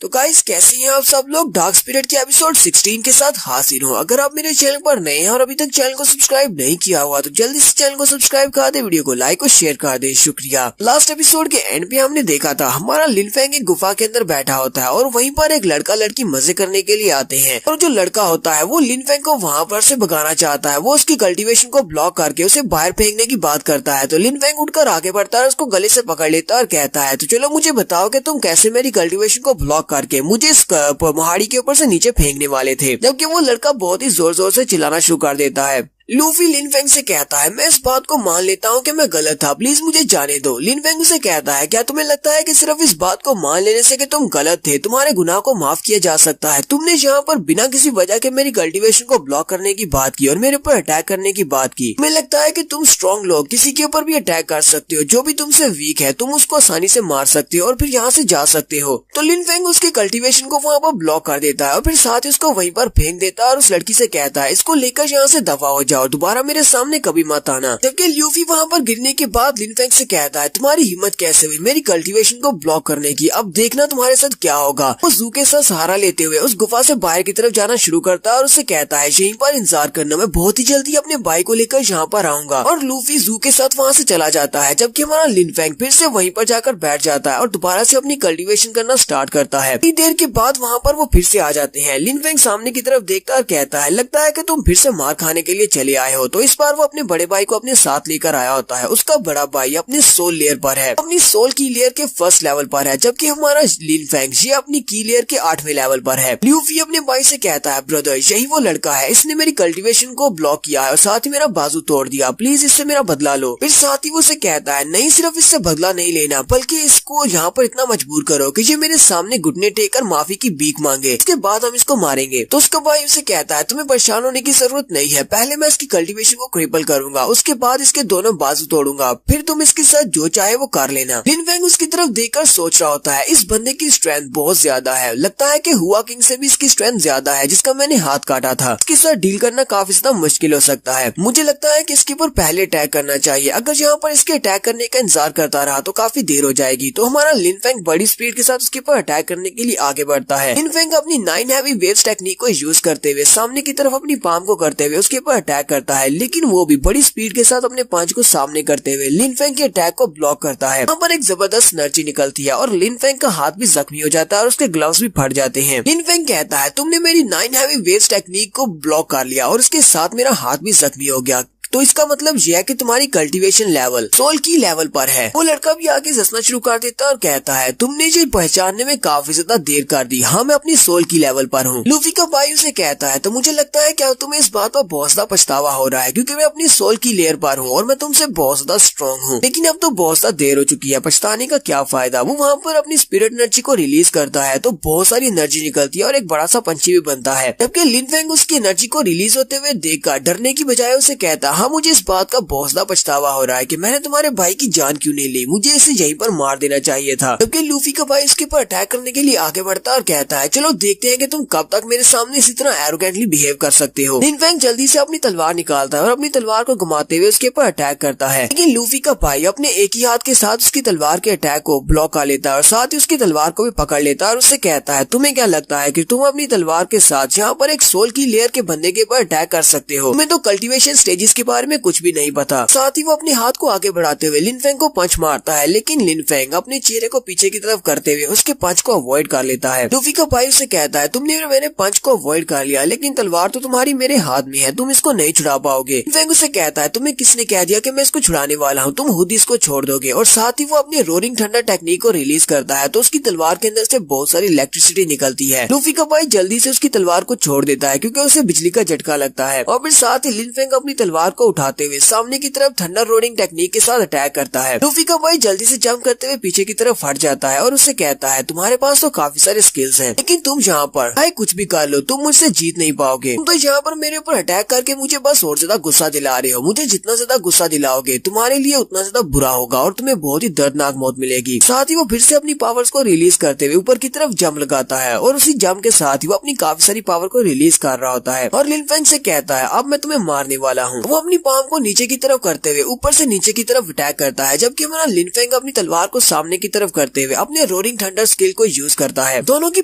तो गाइस कैसे हैं आप सब लोग। डार्क स्पिरिट के एपिसोड 16 के साथ हाजिर हूँ। अगर आप मेरे चैनल पर नए हैं और अभी तक चैनल को सब्सक्राइब नहीं किया हुआ तो जल्दी से चैनल को सब्सक्राइब कर दे, वीडियो को लाइक और शेयर कर दे। शुक्रिया। लास्ट एपिसोड के एंड पे हमने देखा था हमारा लिन फेंग एक गुफा के अंदर बैठा होता है और वहीं पर एक लड़का लड़की मजे करने के लिए आते हैं और जो लड़का होता है वो लिन फेंग को वहाँ पर से भगाना चाहता है। वो उसकी कल्टीवेशन को ब्लॉक करके उसे बाहर फेंकने की बात करता है। तो लिन फेंग उठकर आगे बढ़ता है, उसको गले से पकड़ लेता है और कहता है तो चलो मुझे बताओ कि तुम कैसे मेरी कल्टीवेशन को ब्लॉक करके मुझे पहाड़ी के ऊपर से नीचे फेंकने वाले थे। जबकि वो लड़का बहुत ही जोर जोर से चिल्लाना शुरू कर देता है। लूफी लिन फेंग से कहता है मैं इस बात को मान लेता हूँ कि मैं गलत था, प्लीज मुझे जाने दो। लिन फेंग उसे कहता है क्या तुम्हें लगता है कि सिर्फ इस बात को मान लेने से कि तुम गलत थे तुम्हारे गुनाह को माफ किया जा सकता है। तुमने यहाँ पर बिना किसी वजह के मेरी कल्टीवेशन को ब्लॉक करने की बात की और मेरे ऊपर अटैक करने की बात की। तुम्हें लगता है कि तुम स्ट्रॉन्ग लोग किसी के ऊपर भी अटैक कर सकते हो, जो भी तुमसे वीक है तुम उसको आसानी से मार सकते हो और फिर यहाँ से जा सकते हो। तो लिन फेंग उसकी कल्टीवेशन को वहाँ पर ब्लॉक कर देता है और फिर साथ ही उसको वहीं पर फेंक देता है और उस लड़की से कहता है इसको लेकर यहाँ से दफा हो जाओ, दोबारा मेरे सामने कभी मत आना। जबकि लूफी वहाँ पर गिरने के बाद लिन फेंग से कहता है तुम्हारी हिम्मत कैसे हुई मेरी कल्टीवेशन को ब्लॉक करने की, अब देखना तुम्हारे साथ क्या होगा। वो जू के साथ सहारा लेते हुए उस गुफा से बाहर की तरफ जाना शुरू करता है और उससे कहता है यहीं पर इंतजार करना, मैं बहुत ही जल्दी अपने भाई को लेकर यहाँ पर आऊंगा। और लूफी जू के साथ वहाँ से चला जाता है। जबकि हमारा लिन फेंग फिर से वहीं पर जाकर बैठ जाता है और दोबारा से अपनी कल्टीवेशन करना स्टार्ट करता है। इतनी देर के बाद वहाँ पर वो फिर से आ जाते हैं। लिन फेंग सामने की तरफ देखता और कहता है लगता है कि तुम फिर से मार खाने के लिए चले आए हो। तो इस बार वो अपने बड़े भाई को अपने साथ लेकर आया होता है। उसका बड़ा भाई अपने सोल लेयर पर है, अपनी सोल की लेयर के फर्स्ट लेवल पर है, जबकि हमारा लिन फेंग ये अपनी की लेयर के 8वें लेवल पर है। लूफी अपने भाई से कहता है ब्रदर यही वो लड़का है, इसने मेरी कल्टीवेशन को ब्लॉक किया है और साथ ही मेरा बाजू तोड़ दिया, प्लीज इससे मेरा बदला लो। फिर साथ ही वो उसे कहता है नहीं सिर्फ इससे बदला नहीं लेना बल्कि इसको यहाँ पर इतना मजबूर करो कि ये मेरे सामने घुटने टेक कर माफी की भीख मांगे, इसके बाद हम इसको मारेंगे। तो उसका भाई उसे कहता है तुम्हें परेशान होने की जरूरत नहीं है, पहले मैं इसकी कल्टीवेशन को क्रिपल करूंगा, उसके बाद इसके दोनों बाजू तोड़ूंगा, फिर तुम इसके साथ जो चाहे वो कर लेना। लिन फेंग उसकी तरफ देखकर सोच रहा होता है इस बंदे की स्ट्रेंथ बहुत ज्यादा है, लगता है कि हुआ किंग से भी इसकी स्ट्रेंथ ज्यादा है जिसका मैंने हाथ काटा था। इसके साथ डील करना काफी ज्यादा मुश्किल हो सकता है। मुझे लगता है कि इसके ऊपर पहले अटैक करना चाहिए, अगर यहाँ पर इसके अटैक करने का इंतजार करता रहा तो काफी देर हो जाएगी। तो हमारा लिन फेंग बड़ी स्पीड के साथ उसके ऊपर अटैक करने के लिए आगे बढ़ता है। लिन फेंग अपनी 9 हैवी वेव्स टेक्निक को यूज करते हुए सामने की तरफ अपनी पाम को करते हुए उसके ऊपर अटैक करता है, लेकिन वो भी बड़ी स्पीड के साथ अपने पंच को सामने करते हुए लिन फेंग के अटैक को ब्लॉक करता है। यहाँ पर एक जबरदस्त एनर्जी निकलती है और लिन फेंग का हाथ भी जख्मी हो जाता है और उसके ग्लव्स भी फट जाते हैं। लिन फेंग कहता है तुमने मेरी 9 हैवी वेव्स टेक्निक को ब्लॉक कर लिया और उसके साथ मेरा हाथ भी जख्मी हो गया, तो इसका मतलब यह है कि तुम्हारी कल्टीवेशन लेवल सोल की लेवल पर है। वो लड़का भी आगे हंसना शुरू कर देता है और कहता है तुमने ये पहचानने में काफी ज्यादा देर कर दी, हाँ मैं अपनी सोल की लेवल पर हूँ। लूफी का भाई उसे कहता है तो मुझे लगता है क्या तुम्हें इस बात पर बहुत ज्यादा पछतावा हो रहा है क्योंकि मैं अपनी सोल की लेयर पर हूँ और मैं तुमसे बहुत ज्यादा स्ट्रॉन्ग हूँ, लेकिन अब तो बहुत ज्यादा देर हो चुकी है, पछताने का क्या फायदा। वो वहाँ पर अपनी स्पिरिट एनर्जी को रिलीज करता है तो बहुत सारी एनर्जी निकलती है और एक बड़ा सा पंछी भी बनता है। जबकि लिन फेंग उसकी एनर्जी को रिलीज होते हुए देखकर डरने की बजाय उसे कहता हाँ मुझे इस बात बहुत ज्यादा पछतावा हो रहा है कि मैंने तुम्हारे भाई की जान क्यों नहीं ली, मुझे इसे यहीं पर मार देना चाहिए था। जबकि लूफी का भाई उसके ऊपर अटैक करने के लिए आगे बढ़ता और कहता है चलो देखते हैं कि तुम कब तक मेरे सामने इसी तरह एरोगेंटली बिहेव कर सकते हो। लिन फेंग जल्दी से अपनी तलवार निकालता है और अपनी तलवार को घुमाते हुए उसके ऊपर अटैक करता है, लेकिन लूफी का भाई अपने एक ही हाथ के साथ उसकी तलवार के अटैक को ब्लॉक कर लेता है और साथ ही उसकी तलवार को भी पकड़ लेता है और उससे कहता है तुम्हें क्या लगता है कि तुम अपनी तलवार के साथ यहाँ पर एक सोल की लेयर के बंदे के ऊपर अटैक कर सकते हो, तुम्हें तो कल्टीवेशन स्टेजेस के बारे में कुछ भी नहीं पता। साथ ही वो अपने हाथ को आगे बढ़ाते हुए लिन फेंग को पंच मारता है, लेकिन लिन फेंग अपने चेहरे को पीछे की तरफ करते हुए उसके पंच को अवॉइड कर लेता है। लूफी का भाई उसे कहता है तुमने मेरे पंच को अवॉइड कर लिया, लेकिन तलवार तो तुम्हारी मेरे हाथ में है, तुम इसको नहीं छुड़ा पाओगे। लिन फेंग उसे कहता है तुम्हें किसने कह दिया कि मैं इसको छुड़ाने वाला हूँ, तुम खुद इसको छोड़ दोगे। और साथ ही वो अपने रोरिंग थंडर टेक्निक को रिलीज करता है तो उसकी तलवार के अंदर से बहुत सारी इलेक्ट्रिसिटी निकलती है। लूफी का भाई जल्दी से उसकी तलवार को छोड़ देता है क्योंकि उसे बिजली का झटका लगता है। और फिर साथ ही लिन फेंग अपनी तलवार को उठाते हुए सामने की तरफ थंडर रोरिंग टेक्निक के साथ अटैक करता है। लूफी का भाई जल्दी से जंप करते हुए पीछे की तरफ हट जाता है और उससे कहता है तुम्हारे पास तो काफी सारे स्किल्स हैं, लेकिन तुम यहाँ पर भाई कुछ भी कर लो तुम मुझसे जीत नहीं पाओगे। तुम तो यहाँ पर मेरे ऊपर अटैक करके मुझे बस और ज्यादा गुस्सा दिला रहे हो। मुझे जितना ज्यादा गुस्सा दिलाओगे तुम्हारे लिए उतना ज्यादा बुरा होगा और तुम्हें बहुत ही दर्दनाक मौत मिलेगी। साथ ही वो फिर से अपनी पावर्स को रिलीज करते हुए ऊपर की तरफ जंप लगाता है और उसी जंप के साथ ही वो अपनी काफी सारी पावर को रिलीज कर रहा होता है और लिन फेंग से कहता है अब मैं तुम्हें मारने वाला हूँ। वो अपनी पाम को नीचे की तरफ करते हुए ऊपर से नीचे की तरफ अटैक करता है, जबकि हमारा लिन फेंग अपनी तलवार को सामने की तरफ करते हुए अपने रोरिंग थंडर स्किल को यूज करता है। दोनों की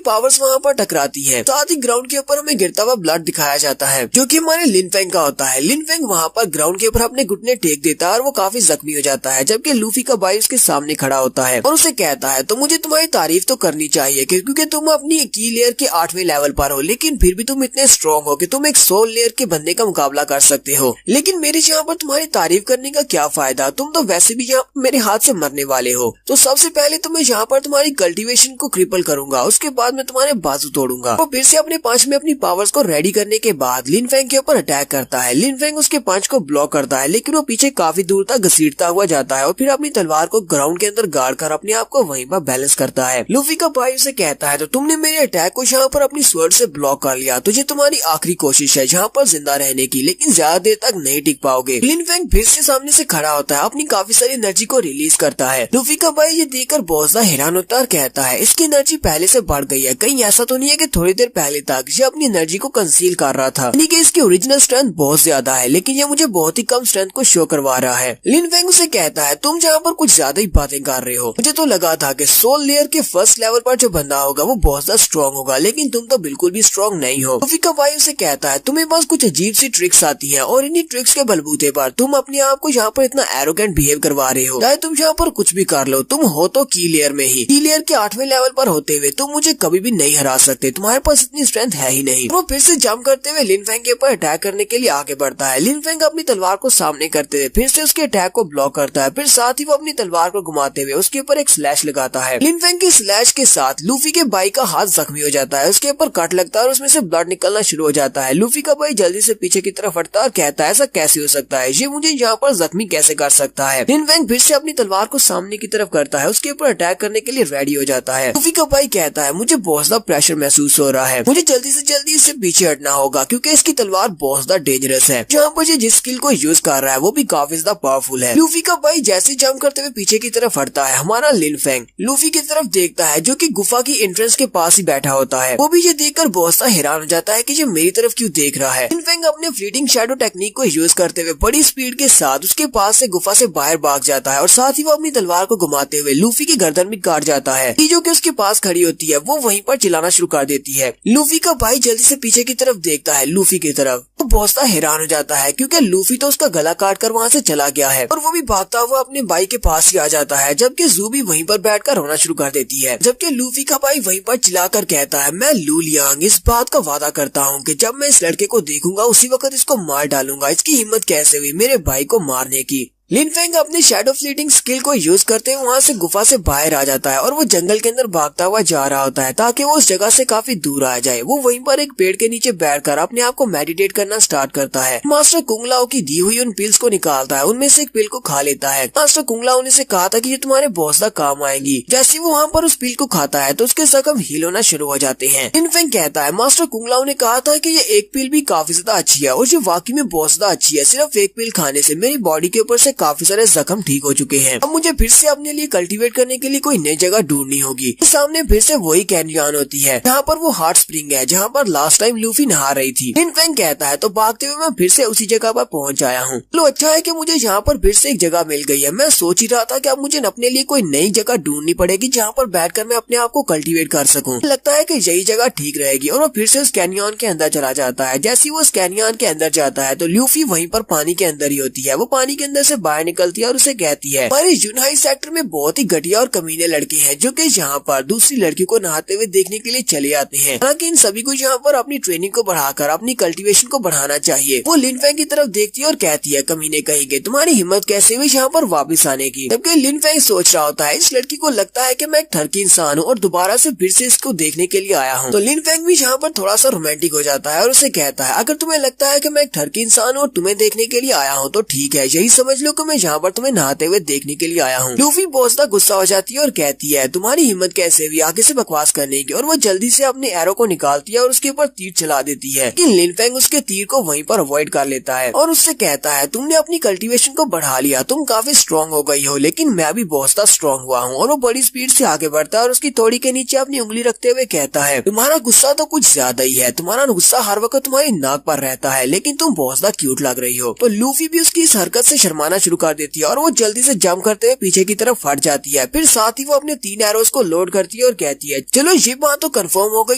पावर्स वहाँ पर टकराती है। साथ ही ग्राउंड के ऊपर हमें गिरता हुआ ब्लड दिखाया जाता है जो कि हमारे लिन फेंग का होता है। लिन फेंग वहाँ पर ग्राउंड के ऊपर अपने घुटने टेक देता है और वो काफी जख्मी हो जाता है, जबकि लूफी का भाई उसके सामने खड़ा होता है और उसे कहता है तो मुझे तुम्हारी तारीफ तो करनी चाहिए क्योंकि तुम अपनी की लेयर के 8वें लेवल पर हो, लेकिन फिर भी तुम इतने स्ट्रॉन्ग हो कि तुम एक 100 लेयर के बंदे का मुकाबला कर सकते हो। लेकिन मेरे यहाँ पर तुम्हारी तारीफ करने का क्या फायदा, तुम तो वैसे भी यहाँ मेरे हाथ से मरने वाले हो। तो सबसे पहले तो मैं यहाँ पर तुम्हारी कल्टीवेशन को क्रिपल करूंगा, उसके बाद मैं तुम्हारे बाजू तोड़ूंगा। वो फिर से अपने पंच में अपनी पावर्स को रेडी करने के बाद लिन फेंग के ऊपर अटैक करता है। लिन फेंग उसके पंच को ब्लॉक करता है, लेकिन वो पीछे काफी दूर तक घसीटता हुआ जाता है और फिर अपनी तलवार को ग्राउंड के अंदर गाड़ कर अपने आप को वहीं पर बैलेंस करता है। लूफी का भाई उसे कहता है तो तुमने मेरे अटैक को यहाँ पर अपनी स्वर्ड से ब्लॉक कर लिया, तुझे तुम्हारी आखिरी कोशिश है यहाँ पर जिंदा रहने की, लेकिन ज्यादा देर तक नहीं टिक पाओगे। लिन फेंग फिर से सामने से खड़ा होता है, अपनी काफी सारी एनर्जी को रिलीज करता है। लूफी का भाई ये देखकर बहुत ज्यादा हैरान होता है, कहता है इसकी एनर्जी पहले से बढ़ गई है, कहीं ऐसा तो नहीं है कि थोड़ी देर पहले तक ये अपनी एनर्जी को कंसील कर रहा था, यानी कि इसकी ओरिजिनल स्ट्रेंथ बहुत ज्यादा है लेकिन ये मुझे बहुत ही कम स्ट्रेंथ को शो करवा रहा है। लिन फेंग उसे कहता है तुम जहाँ पर कुछ ज्यादा ही बातें कर रहे हो, मुझे तो लगा था कि 100 लेयर के फर्स्ट लेवल पर जो बंदा होगा वो बहुत ज्यादा स्ट्रॉन्ग होगा, लेकिन तुम तो बिल्कुल भी स्ट्रॉन्ग नहीं हो। लूफी का भाई उसे कहता है तुम्हें बस कुछ अजीब सी ट्रिक्स आती है और इन्हीं ट्रिक्स के बलबूते पर तुम अपने आप को यहाँ पर इतना एरोगेंट बिहेव करवा रहे हो, चाहे तुम यहाँ पर कुछ भी कर लो, तुम हो तो की लेयर में ही, की लेयर के 8वें लेवल पर होते हुए तुम मुझे कभी भी नहीं हरा सकते, तुम्हारे पास इतनी स्ट्रेंथ है ही नहीं। वो फिर से जंप करते हुए लिन फेंग के ऊपर अटैक करने के लिए आगे बढ़ता है। लिन फेंग अपनी तलवार को सामने करते हुए फिर से उसके अटैक को ब्लॉक करता है, फिर साथ ही वो अपनी तलवार को घुमाते हुए उसके ऊपर एक स्लैश लगाता है। लिन फेंग की स्लैश के साथ लूफी के भाई का हाथ जख्मी हो जाता है, उसके ऊपर कट लगता है और उसमें से ब्लड निकलना शुरू हो जाता है। लूफी का भाई जल्दी से पीछे की तरफ हटता है और कहता है ऐसा कैसे हो सकता है, ये मुझे यहाँ पर जख्मी कैसे कर सकता है। लिन फेंग फिर से अपनी तलवार को सामने की तरफ करता है, उसके ऊपर अटैक करने के लिए रेडी हो जाता है। लूफी का भाई कहता है मुझे बहुत ज्यादा प्रेशर महसूस हो रहा है, मुझे जल्दी से जल्दी इससे पीछे हटना होगा क्योंकि इसकी तलवार बहुत ज्यादा डेंजरस है। जहाँ पर ये जिस स्किल को यूज कर रहा है वो भी काफी ज्यादा पावरफुल है। लूफी का भाई जैसे जंप करते हुए पीछे की तरफ हटता है, हमारा लिन फेंग लूफी की तरफ देखता है जो कि गुफा की एंट्रेंस के पास ही बैठा होता है। वो भी ये देखकर बहुत सा हैरान हो जाता है कि ये मेरी तरफ क्यों देख रहा है। लिन फेंग अपने फ्लीटिंग शैडो टेक्निक को यूज करते हुए बड़ी स्पीड के साथ उसके पास से गुफा से बाहर भाग जाता है और साथ ही वो अपनी तलवार को घुमाते हुए लूफी की गर्दन भी काट जाता है। जो कि उसके पास खड़ी होती है वो वहीं पर चिल्लाना शुरू कर देती है। लूफी का भाई जल्दी से पीछे की तरफ देखता है लूफी की तरफ, वो बहुत सा हैरान हो जाता है क्योंकि लूफी तो उसका गला काट कर वहाँ से चला गया है और वो भी भागता हुआ अपने भाई के पास ही आ जाता है, जबकि जू भी वहीं पर बैठकर रोना शुरू कर देती है। जबकि लूफी का भाई वहीं पर चिल्लाकर कहता है मैं लू लियांग इस बात का वादा करता हूँ कि जब मैं इस लड़के को देखूंगा उसी वक्त इसको मार डालूंगा, इसकी हिम्मत कैसे हुई मेरे भाई को मारने की। लिन फेंग अपनी शैडो फ्लीटिंग स्किल को यूज करते हुए वहाँ से गुफा से बाहर आ जाता है और वो जंगल के अंदर भागता हुआ जा रहा होता है ताकि वो उस जगह से काफी दूर आ जाए। वो वहीं पर एक पेड़ के नीचे बैठकर अपने आप को मेडिटेट करना स्टार्ट करता है। मास्टर कुंगलाओ की दी हुई उन पिल्स को निकालता है, उनमें से एक पिल को खा लेता है। मास्टर कुंगलाओ ने से कहा था कि ये तुम्हारे बहुत ज्यादा काम आएंगी। जैसे वो वहाँ पर उस पिल को खाता है तो उसके जख्म हील होना शुरू हो जाते हैं। लिन फेंग कहता है मास्टर कुंगलाओ ने कहा था कि ये एक पिल भी काफी ज्यादा अच्छी है और ये वाकई में बहुत ज्यादा अच्छी है, सिर्फ एक पिल खाने से मेरी बॉडी के ऊपर से काफी सारे जख्म ठीक हो चुके हैं। अब मुझे फिर से अपने लिए कल्टीवेट करने के लिए कोई नई जगह ढूंढनी होगी। सामने फिर से वही कैनियन होती है जहाँ पर वो हॉट स्प्रिंग है जहाँ पर लास्ट टाइम लूफी नहा रही थी। लिन फैंग कहता है तो भागते हुए मैं फिर से उसी जगह पर पहुँच आया हूँ। तो अच्छा है कि मुझे यहाँ पर फिर से एक जगह मिल गई है। मैं सोच ही रहा था कि अब मुझे अपने लिए कोई नई जगह ढूंढनी पड़ेगी जहाँ पर बैठकर मैं अपने आप को कल्टीवेट कर सकूँ। लगता है कि यही जगह ठीक रहेगी और वो फिर से उस कैनियन के अंदर चला जाता है। जैसे वो उस कैनियन के अंदर जाता है तो लूफी वहीं पर पानी के अंदर ही होती है। वो पानी के अंदर से बाहर निकलती है और उसे कहती है हमारे यूनहाई सेक्टर में बहुत ही घटिया और कमीने लड़के हैं जो कि यहाँ पर दूसरी लड़की को नहाते हुए देखने के लिए चले आते हैं। हालांकि इन सभी को यहाँ पर अपनी ट्रेनिंग को बढ़ाकर अपनी कल्टीवेशन को बढ़ाना चाहिए। वो लिन फैंग की तरफ देखती है और कहती है कमीने कहेंगे तुम्हारी हिम्मत कैसे हुई यहाँ पर वापस आने की। जबकि लिन फैंग सोच रहा होता है इस लड़की को लगता है कि मैं एक ठरकी इंसान हूँ और दोबारा से फिर से इसको देखने के लिए आया हूँ। तो लिन फैंग भी यहाँ पर थोड़ा सा रोमांटिक हो जाता है और उसे कहता है अगर तुम्हें लगता है कि मैं एक ठरकी इंसान हूँ और तुम्हें देखने के लिए आया हूँ तो ठीक है, यही समझ लो कि मैं यहाँ पर तुम्हें नहाते हुए देखने के लिए आया हूँ। लूफी बहुत ज्यादा गुस्सा हो जाती है और कहती है तुम्हारी हिम्मत कैसे हुई आगे से बकवास करने की। और वो जल्दी से अपने एरो को निकालती है और उसके ऊपर तीर चला देती है। लेकिन लिन फैंग उसके तीर को वहीं पर अवॉइड कर लेता है और उससे कहता है तुमने अपनी कल्टीवेशन को बढ़ा लिया, तुम काफी स्ट्रॉन्ग हो गई हो, लेकिन मैं भी बहुत ज्यादा स्ट्रॉन्ग हुआ हूँ। और वो बड़ी स्पीड से आगे बढ़ता है और उसकी थोड़ी के नीचे अपनी उंगली रखते हुए कहता है तुम्हारा गुस्सा तो कुछ ज्यादा ही है, तुम्हारा गुस्सा हर वक्त तुम्हारी नाक पर रहता है, लेकिन तुम बहुत ज्यादा क्यूट लग रही हो। तो लूफी भी उसकी इस हरकत से शर्माना शुरू कर देती है और वो जल्दी से जंप करते हुए पीछे की तरफ फट जाती है। फिर साथ ही वो अपने 3 एरोस को लोड करती है और कहती है चलो ये बात तो कंफर्म हो गई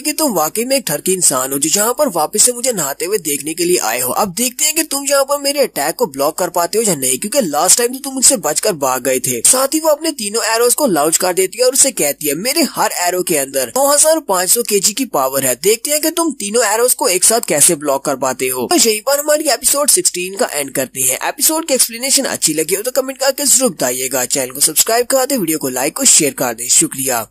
कि तुम वाकई में एक ठरकी इंसान हो जो यहाँ पर वापस से मुझे नहाते हुए देखने के लिए आए हो। अब देखते हैं कि तुम यहाँ पर मेरे अटैक को ब्लॉक कर पाते हो या नहीं, क्योंकि लास्ट टाइम तो तुम मुझसे बचकर भाग गए थे। साथ ही वो अपने तीनों एरोस को लॉन्च कर देती है और उसे कहती है मेरे हर एरो के अंदर 9500 kg की पावर है, देखते हैं कि तुम तीनों एरोस को एक साथ कैसे ब्लॉक कर पाते हो। तो यहीं पर हमारी एपिसोड 16 का एंड करते हैं। एपिसोड की एक्सप्लेनेशन अच्छी लगी हो तो कमेंट करके जरूर बताइएगा। चैनल को सब्सक्राइब कर दे, वीडियो को लाइक और शेयर कर दे। शुक्रिया।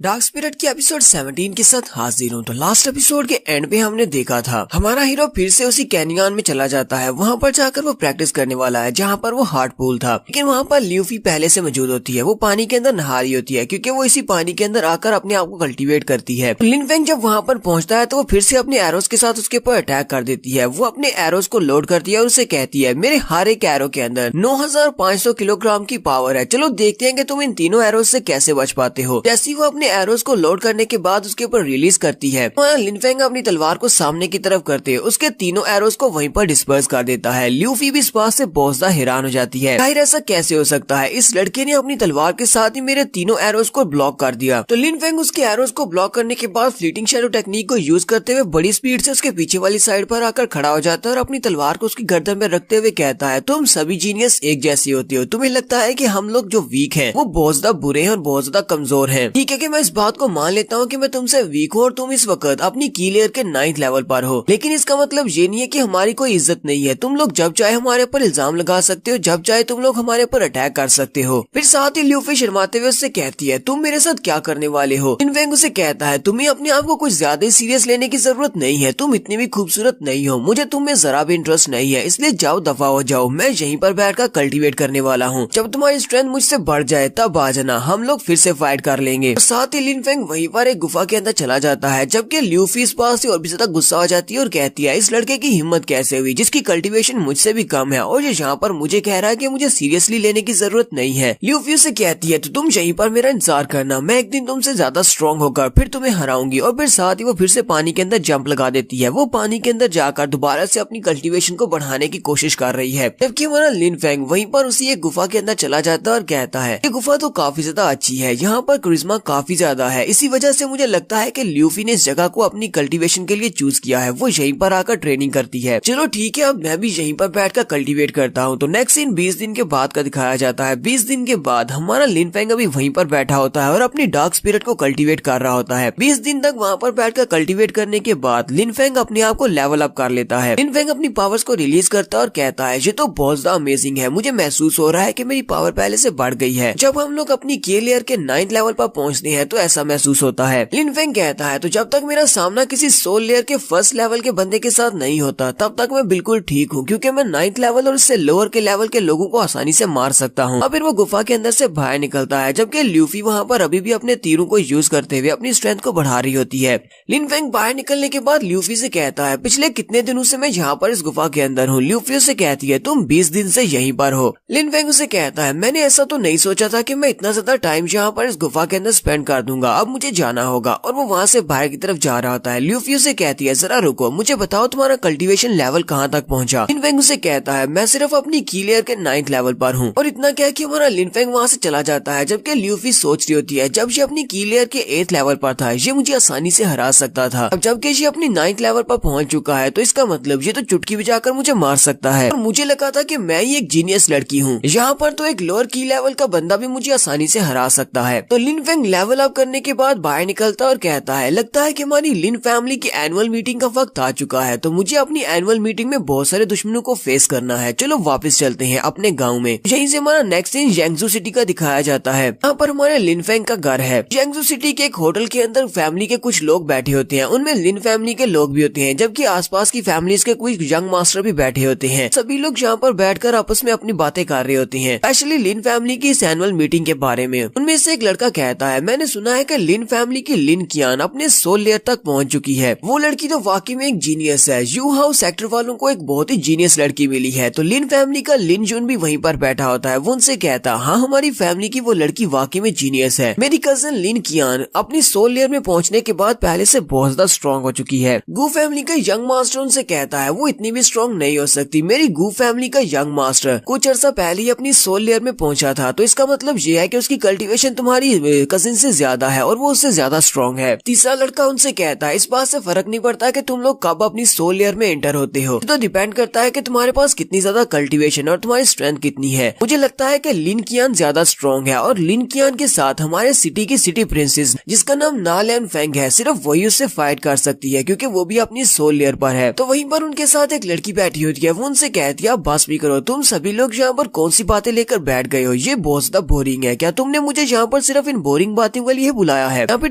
डार्क स्पिरिट की एपिसोड 17 के साथ हाजिर हूँ। तो लास्ट एपिसोड के एंड पे हमने देखा था हमारा हीरो फिर से उसी कैनियन में चला जाता है। वहाँ पर जाकर वो प्रैक्टिस करने वाला है जहाँ पर वो हार्ट पूल था, लेकिन वहाँ पर ल्यूफी पहले से मौजूद होती है। वो पानी के अंदर नहा रही होती है क्योंकि वो इसी पानी के अंदर आकर अपने आप को कल्टीवेट करती है। लिन फैंग जब वहाँ पर पहुँचता है तो वो फिर से अपने एरोस के साथ उसके ऊपर अटैक कर देती है। वो अपने एरोस को लोड करती है और उसे कहती है मेरे हर एक एरो के अंदर 9500 किलोग्राम की पावर है, चलो देखते हैं कि तुम इन तीनों एरोस से कैसे बच पाते हो। जैसे वो अपने एरोस को लोड करने के बाद उसके ऊपर रिलीज करती है, लिन फैंग अपनी तलवार को सामने की तरफ करते उसके तीनों एरोस को वहीं पर डिस्पर्स कर देता है। ल्यूफी भी इस बात से बहुत ज्यादा हैरान हो जाती है, जाहिर ऐसा कैसे हो सकता है, इस लड़के ने अपनी तलवार के साथ ही मेरे तीनों एरोस को ब्लॉक कर दिया। तो लिन फैंग उसके एरोस को ब्लॉक करने के बाद फ्लीटिंग शैडो टेक्निक को यूज करते हुए बड़ी स्पीड से उसके पीछे वाली साइड पर आकर खड़ा हो जाता है और अपनी तलवार को उसकी गर्दन में रखते हुए कहता है तुम सभी जीनियस एक जैसी होती हो, तुम्हें लगता है कि हम लोग जो वीक हैं वो बहुत ज्यादा बुरे हैं और बहुत ज्यादा कमजोर हैं। ठीक है कि मैं इस बात को मान लेता हूँ कि मैं तुमसे वीक हूँ और तुम इस वक्त अपनी की लेयर के 9th लेवल पर हो, लेकिन इसका मतलब ये नहीं है कि हमारी कोई इज्जत नहीं है। तुम लोग जब चाहे हमारे ऊपर इल्जाम लगा सकते हो, जब चाहे तुम लोग हमारे ऊपर अटैक कर सकते हो। फिर साथ ही ल्यूफी शर्माते हुए उससे कहती है तुम मेरे साथ क्या करने वाले हो। लिन फैंग उसे कहता है तुम्हें अपने आप को कुछ ज्यादा सीरियस लेने की जरूरत नहीं है, तुम इतनी भी खूबसूरत नहीं हो, मुझे तुम में जरा भी इंटरेस्ट नहीं है, इसलिए जाओ दफा हो जाओ, मैं यहीं पर बैठकर कल्टीवेट करने वाला हूँ। जब तुम्हारी स्ट्रेंथ मुझसे बढ़ जाए तब आ जाना, हम लोग फिर से फाइट कर लेंगे। साथ ही लिन फैंग वहीं पर एक गुफा के अंदर चला जाता है, जबकि ल्यूफी इस बात से और भी ज्यादा गुस्सा हो जाती है और कहती है इस लड़के की हिम्मत कैसे हुई जिसकी कल्टीवेशन मुझसे भी कम है और ये यहाँ पर मुझे कह रहा है कि मुझे सीरियसली लेने की जरूरत नहीं है। ल्यूफी से कहती है तो तुम यहीं पर मेरा इंतजार करना, मैं एक दिन तुमसे ज्यादा स्ट्रॉन्ग होकर फिर तुम्हें हराऊंगी। और फिर साथ ही वो फिर से पानी के अंदर जंप लगा देती है। वो पानी के अंदर जाकर दोबारा से अपनी कल्टीवेशन को बढ़ाने की कोशिश कर रही है, जबकि हमारा लिन फैंग वहीं पर उसी एक गुफा के अंदर चला जाता है और कहता है ये गुफा तो काफी ज्यादा अच्छी है, यहाँ पर करिश्मा काफी ज्यादा है, इसी वजह से मुझे लगता है कि ल्यूफी ने इस जगह को अपनी कल्टीवेशन के लिए चूज किया है, वो यहीं पर आकर ट्रेनिंग करती है। चलो ठीक है, अब मैं भी यहीं पर बैठकर कल्टीवेट करता हूँ। तो नेक्स्ट सीन 20 दिन के बाद का दिखाया जाता है। 20 दिन के बाद हमारा लिन फैंग अभी वहीं पर बैठा होता है और अपनी डार्क स्पिरिट को कल्टीवेट कर रहा होता है। 20 दिन तक वहाँ पर बैठकर कल्टीवेट करने के बाद लिन फैंग अपने आप को लेवल अप कर लेता है। लिन फैंग अपनी पावर्स को रिलीज करता है और कहता है ये तो बहुत ज्यादा अमेजिंग है, मुझे महसूस हो रहा है कि मेरी पावर पहले से बढ़ गई है। जब हम लोग अपनी के लेयर के 9th लेवल पर पहुँचते हैं तो ऐसा महसूस होता है। लिन फेंग कहता है तो जब तक मेरा सामना किसी सोल लेयर के फर्स्ट लेवल के बंदे के साथ नहीं होता तब तक मैं बिल्कुल ठीक हूँ, क्योंकि मैं 9th लेवल और इससे लोअर के लेवल के लोगों को आसानी से मार सकता हूँ। और फिर वो गुफा के अंदर से बाहर निकलता है, जबकि ल्यूफी वहाँ पर अभी भी अपने तीरों को यूज करते हुए अपनी स्ट्रेंथ को बढ़ा रही होती है। लिन फेंग बाहर निकलने के बाद ल्यूफी से कहता है पिछले कितने दिनों से मैं यहाँ पर इस गुफा के अंदर हूँ। ल्यूफी उसे कहती है तुम 20 दिन से यहीं पर हो। लिन फेंग उसे कहता है मैंने ऐसा तो नहीं सोचा था कि मैं इतना ज्यादा टाइम यहाँ पर इस गुफा के अंदर स्पेंड कर दूंगा, अब मुझे जाना होगा। और वो वहाँ से बाहर की तरफ जा रहा होता है। ल्यूफी उसे कहती है जरा रुको, मुझे बताओ तुम्हारा कल्टीवेशन लेवल कहाँ तक पहुँचा। लिन फेंग उसे कहता है मैं सिर्फ अपनी की लेयर के 9th लेवल पर हूँ। और इतना क्या कि हमारा लिन फेंग वहाँ से चला जाता है, जबकि ल्यूफी सोच रही होती है जब ये अपनी की लेयर के 8th लेवल पर था ये मुझे आसानी से हरा सकता था, अब जबकि ये अपनी 9th लेवल पर पहुंच चुका है तो इसका मतलब ये तो चुटकी बजाकर मुझे मार सकता है। और मुझे लगा था कि मैं ही एक जीनियस लड़की हूँ, यहाँ पर तो एक लोअर की लेवल का बंदा भी मुझे आसानी से हरा सकता है। तो लिन फेंग लेवल अप करने के बाद बाहर निकलता और कहता है लगता है कि हमारी लिन फैमिली की एनुअल मीटिंग का वक्त आ चुका है, तो मुझे अपनी एनुअल मीटिंग में बहुत सारे दुश्मनों को फेस करना है। चलो वापस चलते हैं अपने गाँव में। यहीं से हमारा नेक्स्ट सीन यांगजू सिटी का दिखाया जाता है। यहाँ पर हमारे लिन फेंग का घर है। यांगजू सिटी के एक होटल के अंदर फैमिली के कुछ लोग बैठे होते हैं, उनमें लिन फैमिली के लोग भी होते हैं, जबकि आसपास की फैमिलीज के कुछ यंग मास्टर भी बैठे होते हैं। सभी लोग यहाँ पर बैठकर आपस में अपनी बातें कर रहे होते हैं, स्पेशली लिन फैमिली की इस एनुअल मीटिंग के बारे में। उनमें से एक लड़का कहता है मैंने सुना है कि लिन फैमिली की लिन कियान अपने सोल लेयर तक पहुंच चुकी है। वो लड़की तो वाकई में एक जीनियस है। यू हाउ सेक्टर वालों को एक बहुत ही जीनियस लड़की मिली है। तो लिन फैमिली का लिन जून भी वहीं पर बैठा होता है। वो उनसे कहता हाँ हमारी फैमिली की वो लड़की वाकई में जीनियस है। मेरी कजन लिन कियान अपनी सोल लेयर में पहुंचने के बाद पहले से बहुत ज्यादा स्ट्रॉन्ग हो चुकी है। गू फैमिली का यंग मास्टर उनसे कहता है वो इतनी भी स्ट्रॉन्ग नहीं हो सकती। मेरी गू फैमिली का यंग मास्टर कुछ अर्सा पहले ही अपनी सोल लेयर में पहुंचा था, तो इसका मतलब ये है कि उसकी कल्टीवेशन तुम्हारी कजिन से ज्यादा है और वो उससे ज्यादा स्ट्रॉन्ग है। तीसरा लड़का उनसे कहता है इस बात से फर्क नहीं पड़ता कि तुम लोग कब अपनी सोल लेयर में एंटर होते हो, तो डिपेंड करता है कि तुम्हारे पास कितनी ज्यादा कल्टीवेशन और तुम्हारी स्ट्रेंथ कितनी है। मुझे लगता है कि लिन कियान ज्यादा स्ट्रॉन्ग है और लिन कियान के साथ हमारे सिटी की सिटी प्रिंसेस जिसका नाम ना लैन फेंग है सिर्फ वही उससे फाइट कर सकती है, क्योंकि वो भी अपनी सोल लेयर पर है। तो वहीं पर उनके साथ एक लड़की बैठी होती है। वो उनसे कहती है आप बस भी करो, तुम सभी लोग यहाँ पर कौन सी बातें लेकर बैठ गए हो, ये बहुत ज्यादा बोरिंग है। क्या तुमने मुझे यहाँ पर सिर्फ इन बोरिंग बातों के लिए बुलाया है या फिर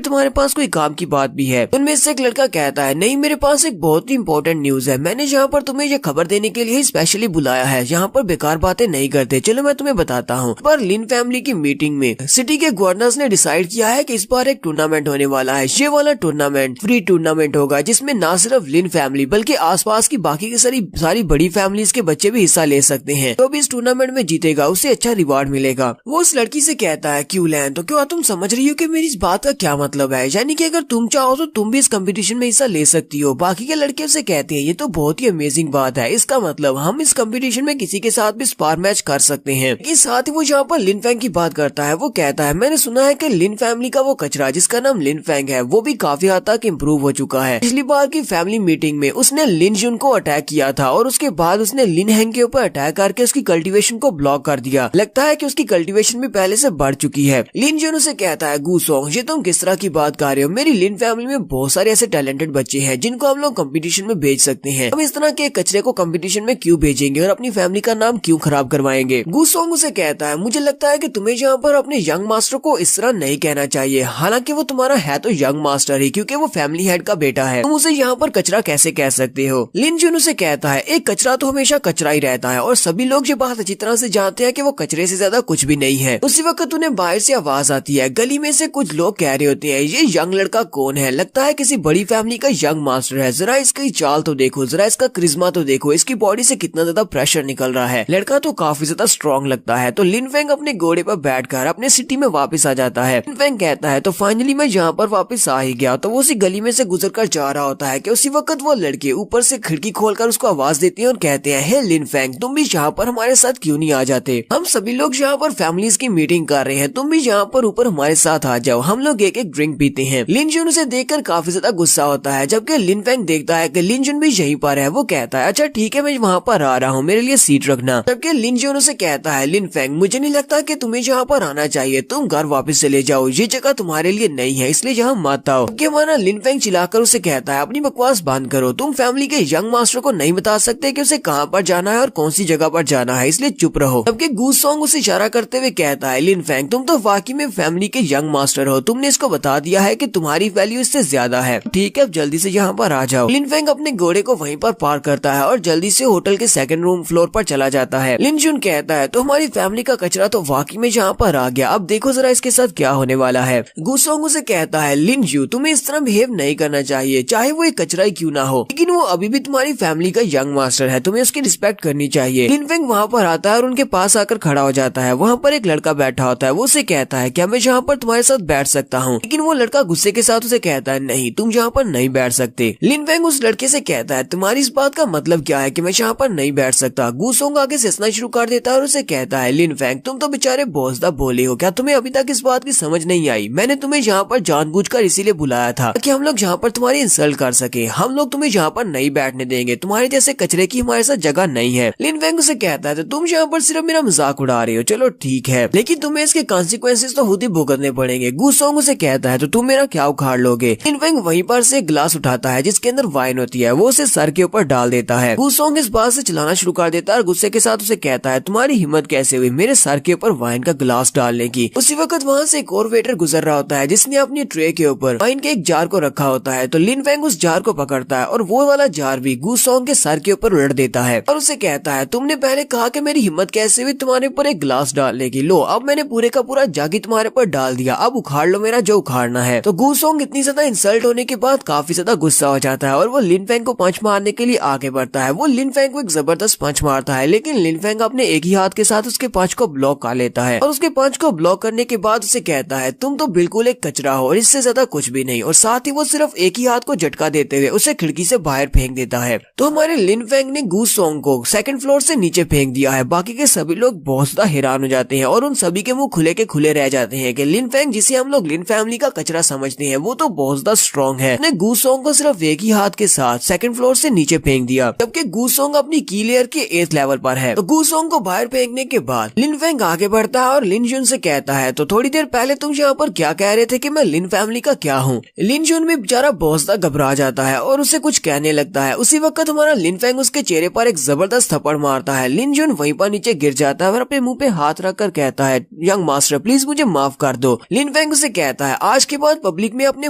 तुम्हारे पास कोई काम की बात भी है। उनमें से एक लड़का कहता है नहीं मेरे पास एक बहुत ही इंपॉर्टेंट न्यूज है, मैंने यहाँ पर तुम्हें ये खबर देने के लिए स्पेशली बुलाया है। यहाँ पर बेकार बातें नहीं करते, चलो मैं तुम्हें बताता हूँ। पर लिन फैमिली की मीटिंग में सिटी के गवर्नर्स ने डिसाइड किया है कि इस बार एक टूर्नामेंट होने वाला है। ये वाला टूर्नामेंट फ्री टूर्नामेंट होगा जिसमें ना सिर्फ लिन फैमिली बल्कि आसपास की बाकी की सारी बड़ी फैमिलीज के बच्चे भी हिस्सा ले सकते हैं। तो भी इस टूर्नामेंट में जीतेगा उसे अच्छा रिवार्ड मिलेगा। वो उस लड़की से कहता है क्यों लैन, तो क्या तुम समझ रही हो कि मेरी इस बात का क्या मतलब है, यानी कि अगर तुम चाहो तो तुम भी इस कंपटीशन में हिस्सा ले सकती हो। बाकी के लड़के उसे कहते हैं ये तो बहुत ही अमेजिंग बात है, इसका मतलब हम इस कंपटीशन में किसी के साथ भी स्पार मैच कर सकते हैं। इसके साथ ही वो यहाँ पर लिन फेंग की बात करता है। वो कहता है मैंने सुना है कि लिन फैमिली का वो कचरा जिसका नाम लिन फेंग है वो भी काफी हद तक इम्प्रूव हो चुका है। पिछली बार की फैमिली मीटिंग में उसने लिन जुन को अटैक किया था और उसके बाद उसने लिन हैंग के ऊपर अटैक करके उसकी कल्टीवेशन को ब्लॉक कर दिया। लगता है कि उसकी कल्टीवेशन भी पहले से बढ़ चुकी है। लिन जुन उसे कहता है गूसोंग ये तुम किस तरह की बात कर रहे हो, मेरी लिन फैमिली में बहुत सारे ऐसे टैलेंटेड बच्चे हैं जिनको हम लोग कंपटीशन में भेज सकते हैं। हम इस तरह के कचरे को कंपटीशन में क्यों भेजेंगे और अपनी फैमिली का नाम क्यों खराब करवाएंगे। गूसोंग उसे कहता है मुझे लगता है कि तुम्हें यहाँ पर अपने यंग मास्टर को इस तरह नहीं कहना चाहिए, हालांकि वो तुम्हारा है तो यंग मास्टर ही क्योंकि वो फैमिली हेड का बेटा है, तुम उसे यहाँ पर कचरा कैसे कह सकते हो। लिन जुन उसे कहता है एक कचरा तो हमेशा कचरा ही रहता है और सभी लोग ये बात अच्छी तरह से जानते हैं कि वो कचरे से ज्यादा कुछ भी नहीं है। उसी वक्त उन्हें बाहर से आवाज आती है। गली में से कुछ लोग कह रहे होते हैं ये यंग लड़का कौन है, लगता है किसी बड़ी फैमिली का यंग मास्टर है। जरा इसकी चाल तो देखो, जरा इसका क्रिज्मा तो देखो, इसकी बॉडी से कितना ज्यादा प्रेशर निकल रहा है। लड़का तो काफी ज्यादा स्ट्रॉन्ग लगता है। तो लिन फेंग अपने घोड़े पर बैठकर अपने सिटी में वापस आ जाता है। लिन फेंग कहता है तो फाइनली मैं यहाँ पर वापस आ ही गया। तो वो उसी गली में से गुजर कर जा रहा होता है कि उसी वक्त वो लड़के ऊपर से खिड़की खोलकर उसको आवाज देते हैं और कहते हैं हे लिन फेंग तुम भी यहाँ पर हमारे साथ क्यों नहीं आ जाते, हम सभी लोग यहाँ पर फैमिलीज की मीटिंग कर रहे हैं, तुम भी यहाँ पर ऊपर हमारे साथ आ जाओ, हम लोग एक एक ड्रिंक पीते हैं। लिन जुन उसे देखकर काफी ज्यादा गुस्सा होता है, जबकि लिन फेंग देखता है कि लिन जुन भी यहीं पर है। वो कहता है अच्छा ठीक है मैं वहाँ पर आ रहा हूँ, मेरे लिए सीट रखना। जबकि लिन जुन उसे कहता है लिन फेंग मुझे नहीं लगता कि तुम्हें यहाँ पर आना चाहिए, तुम घर वापस चले जाओ, ये जगह तुम्हारे लिए नहीं है इसलिए यहाँ मत आओ। हमारा लिन फेंग चिल्लाकर उसे कहता है अपनी बकवास बंद करो, तुम फैमिली के यंग मास्टर को नहीं बता सकते कि उसे कहाँ पर जाना है और कौन सी जगह पर जाना है, इसलिए चुप रहो। जबकि गूसोंग उसे इशारा करते हुए कहता है लिन फेंग तुम तो वाकई में फैमिली के यंग मास्टर हो, तुमने इसको बता दिया है कि तुम्हारी वैल्यू इससे ज्यादा है, ठीक है अब जल्दी से यहाँ पर आ जाओ। लिन फेंग अपने घोड़े को वहीं पर पार्क करता है और जल्दी से होटल के सेकंड रूम फ्लोर पर चला जाता है। लिन जुन कहता है तो हमारी फैमिली का कचरा तो वाकई में यहाँ पर आ गया, अब देखो जरा इसके साथ क्या होने वाला है। गुसोंग उसे कहता है लिन जू तुम्हें इस तरह बिहेव नहीं करना चाहिए, चाहे वो एक कचरा ही क्यों ना हो, लेकिन वो अभी भी तुम्हारी फैमिली का यंग मास्टर है, तुम्हें उसकी रिस्पेक्ट करनी चाहिए। लिन फेंग वहाँ पर आता है और उनके पास आकर खड़ा हो जाता है। वहाँ पर एक लड़का बैठा होता है, वो उसे कहता है क्या मैं यहाँ पर तुम्हारे साथ बैठ सकता हूँ, लेकिन वो लड़का गुस्से के साथ उसे कहता है नहीं तुम यहाँ पर नहीं बैठ सकते। लिन फेंग उस लड़के से कहता है तुम्हारी इस बात का मतलब क्या है कि मैं यहाँ पर नहीं बैठ सकता। गुसोंग आगे से हंसना शुरू कर देता है और उसे कहता है लिन फेंग तुम तो बेचारे बोझदा बोले हो, क्या तुम्हें अभी तक इस बात की समझ नहीं आई? मैंने तुम्हें यहाँ पर जानबूझकर इसीलिए बुलाया था कि हम लोग यहाँ पर तुम्हारी इंसल्ट कर सके, हम लोग तुम्हें यहाँ पर नहीं बैठने देंगे, तुम्हारे जैसे कचरे की हमारे साथ जगह नहीं है। लिन फेंग उसे कहता है तो तुम यहाँ पर सिर्फ मेरा मजाक उड़ा रहे हो, चलो ठीक है लेकिन तुम्हें इसके कॉन्सिक्वेंसेस तो खुद ही भुगतने पड़ेंगे। गुसोंग उसे कहता है तो तुम मेरा क्या उखाड़ लोगे। लिन फेंग वहीं पर से ग्लास उठाता है जिसके अंदर वाइन होती है, वो उसे सर के ऊपर डाल देता है। गुसोंग इस बात से चिल्लाना शुरू कर देता है और गुस्से के साथ उसे कहता है तुम्हारी हिम्मत कैसे हुई मेरे सर के ऊपर वाइन का ग्लास डालने की। उसी वक्त वहाँ से एक और वेटर गुजर रहा होता है जिसने अपनी ट्रे के ऊपर वाइन के एक जार को रखा होता है, तो लिन फेंग उस जार को पकड़ता है और वो वाला जार भी गुसोंग के सर के ऊपर उलट देता है और उसे कहता है तुमने पहले कहा कि मेरी हिम्मत कैसे हुई तुम्हारे ऊपर एक ग्लास डालने की, लो अब मैंने पूरे का पूरा जग ही तुम्हारे ऊपर डाल दिया, अब उखाड़ लो मेरा जो उखाड़ना है। तो गुसोंग इतनी ज्यादा इंसल्ट होने के बाद काफी ज्यादा गुस्सा हो जाता है और वो लिन फेंग को पंच मारने के लिए आगे बढ़ता है। वो लिन फेंग को एक जबरदस्त पंच मारता है, लेकिन लिन फेंग अपने एक ही हाथ के साथ उसके पंच को ब्लॉक कर लेता है और उसके पंच को ब्लॉक करने के बाद उसे कहता है तुम तो बिल्कुल एक कचरा हो और इससे ज्यादा कुछ भी नहीं, और साथ ही वो सिर्फ एक ही हाथ को झटका देते हुए उसे खिड़की से बाहर फेंक देता है। तो हमारे लिन फेंग ने गुसोंग को सेकंड फ्लोर से नीचे फेंक दिया है। बाकी के सभी लोग बहुत ज्यादा हैरान हो जाते हैं और उन सभी के मुंह खुले के खुले रह जाते हैं कि लिन फेंग जिसे हम लोग लिन फैमिली का कचरा समझते हैं वो तो बहुत ज्यादा स्ट्रॉन्ग है, उसने गुसोंग को सिर्फ एक ही हाथ के साथ सेकंड फ्लोर से नीचे फेंक दिया, जबकि गुसोंग अपनी की लेयर के 8th लेवल पर है। तो गुसोंग को बाहर फेंकने के बाद लिन फेंग आगे बढ़ता है और लिन जुन से कहता है तो थोड़ी देर पहले तुम यहाँ पर क्या कह रहे थे कि मैं लिन फैमिली का क्या हूँ। लिन जुन भी बेचारा बहुत ज्यादा घबरा जाता है और उसे कुछ कहने लगता है। उसी वक्त हमारा लिन फेंग उसके चेहरे पर एक जबरदस्त थप्पड़ मारता है। लिन जुन वहीं पर नीचे गिर जाता है और अपने मुंह पे हाथ रखकर कहता है यंग मास्टर प्लीज मुझे माफ कर दो। लिन फेंग उसे कहता है आज के बाद पब्लिक में अपने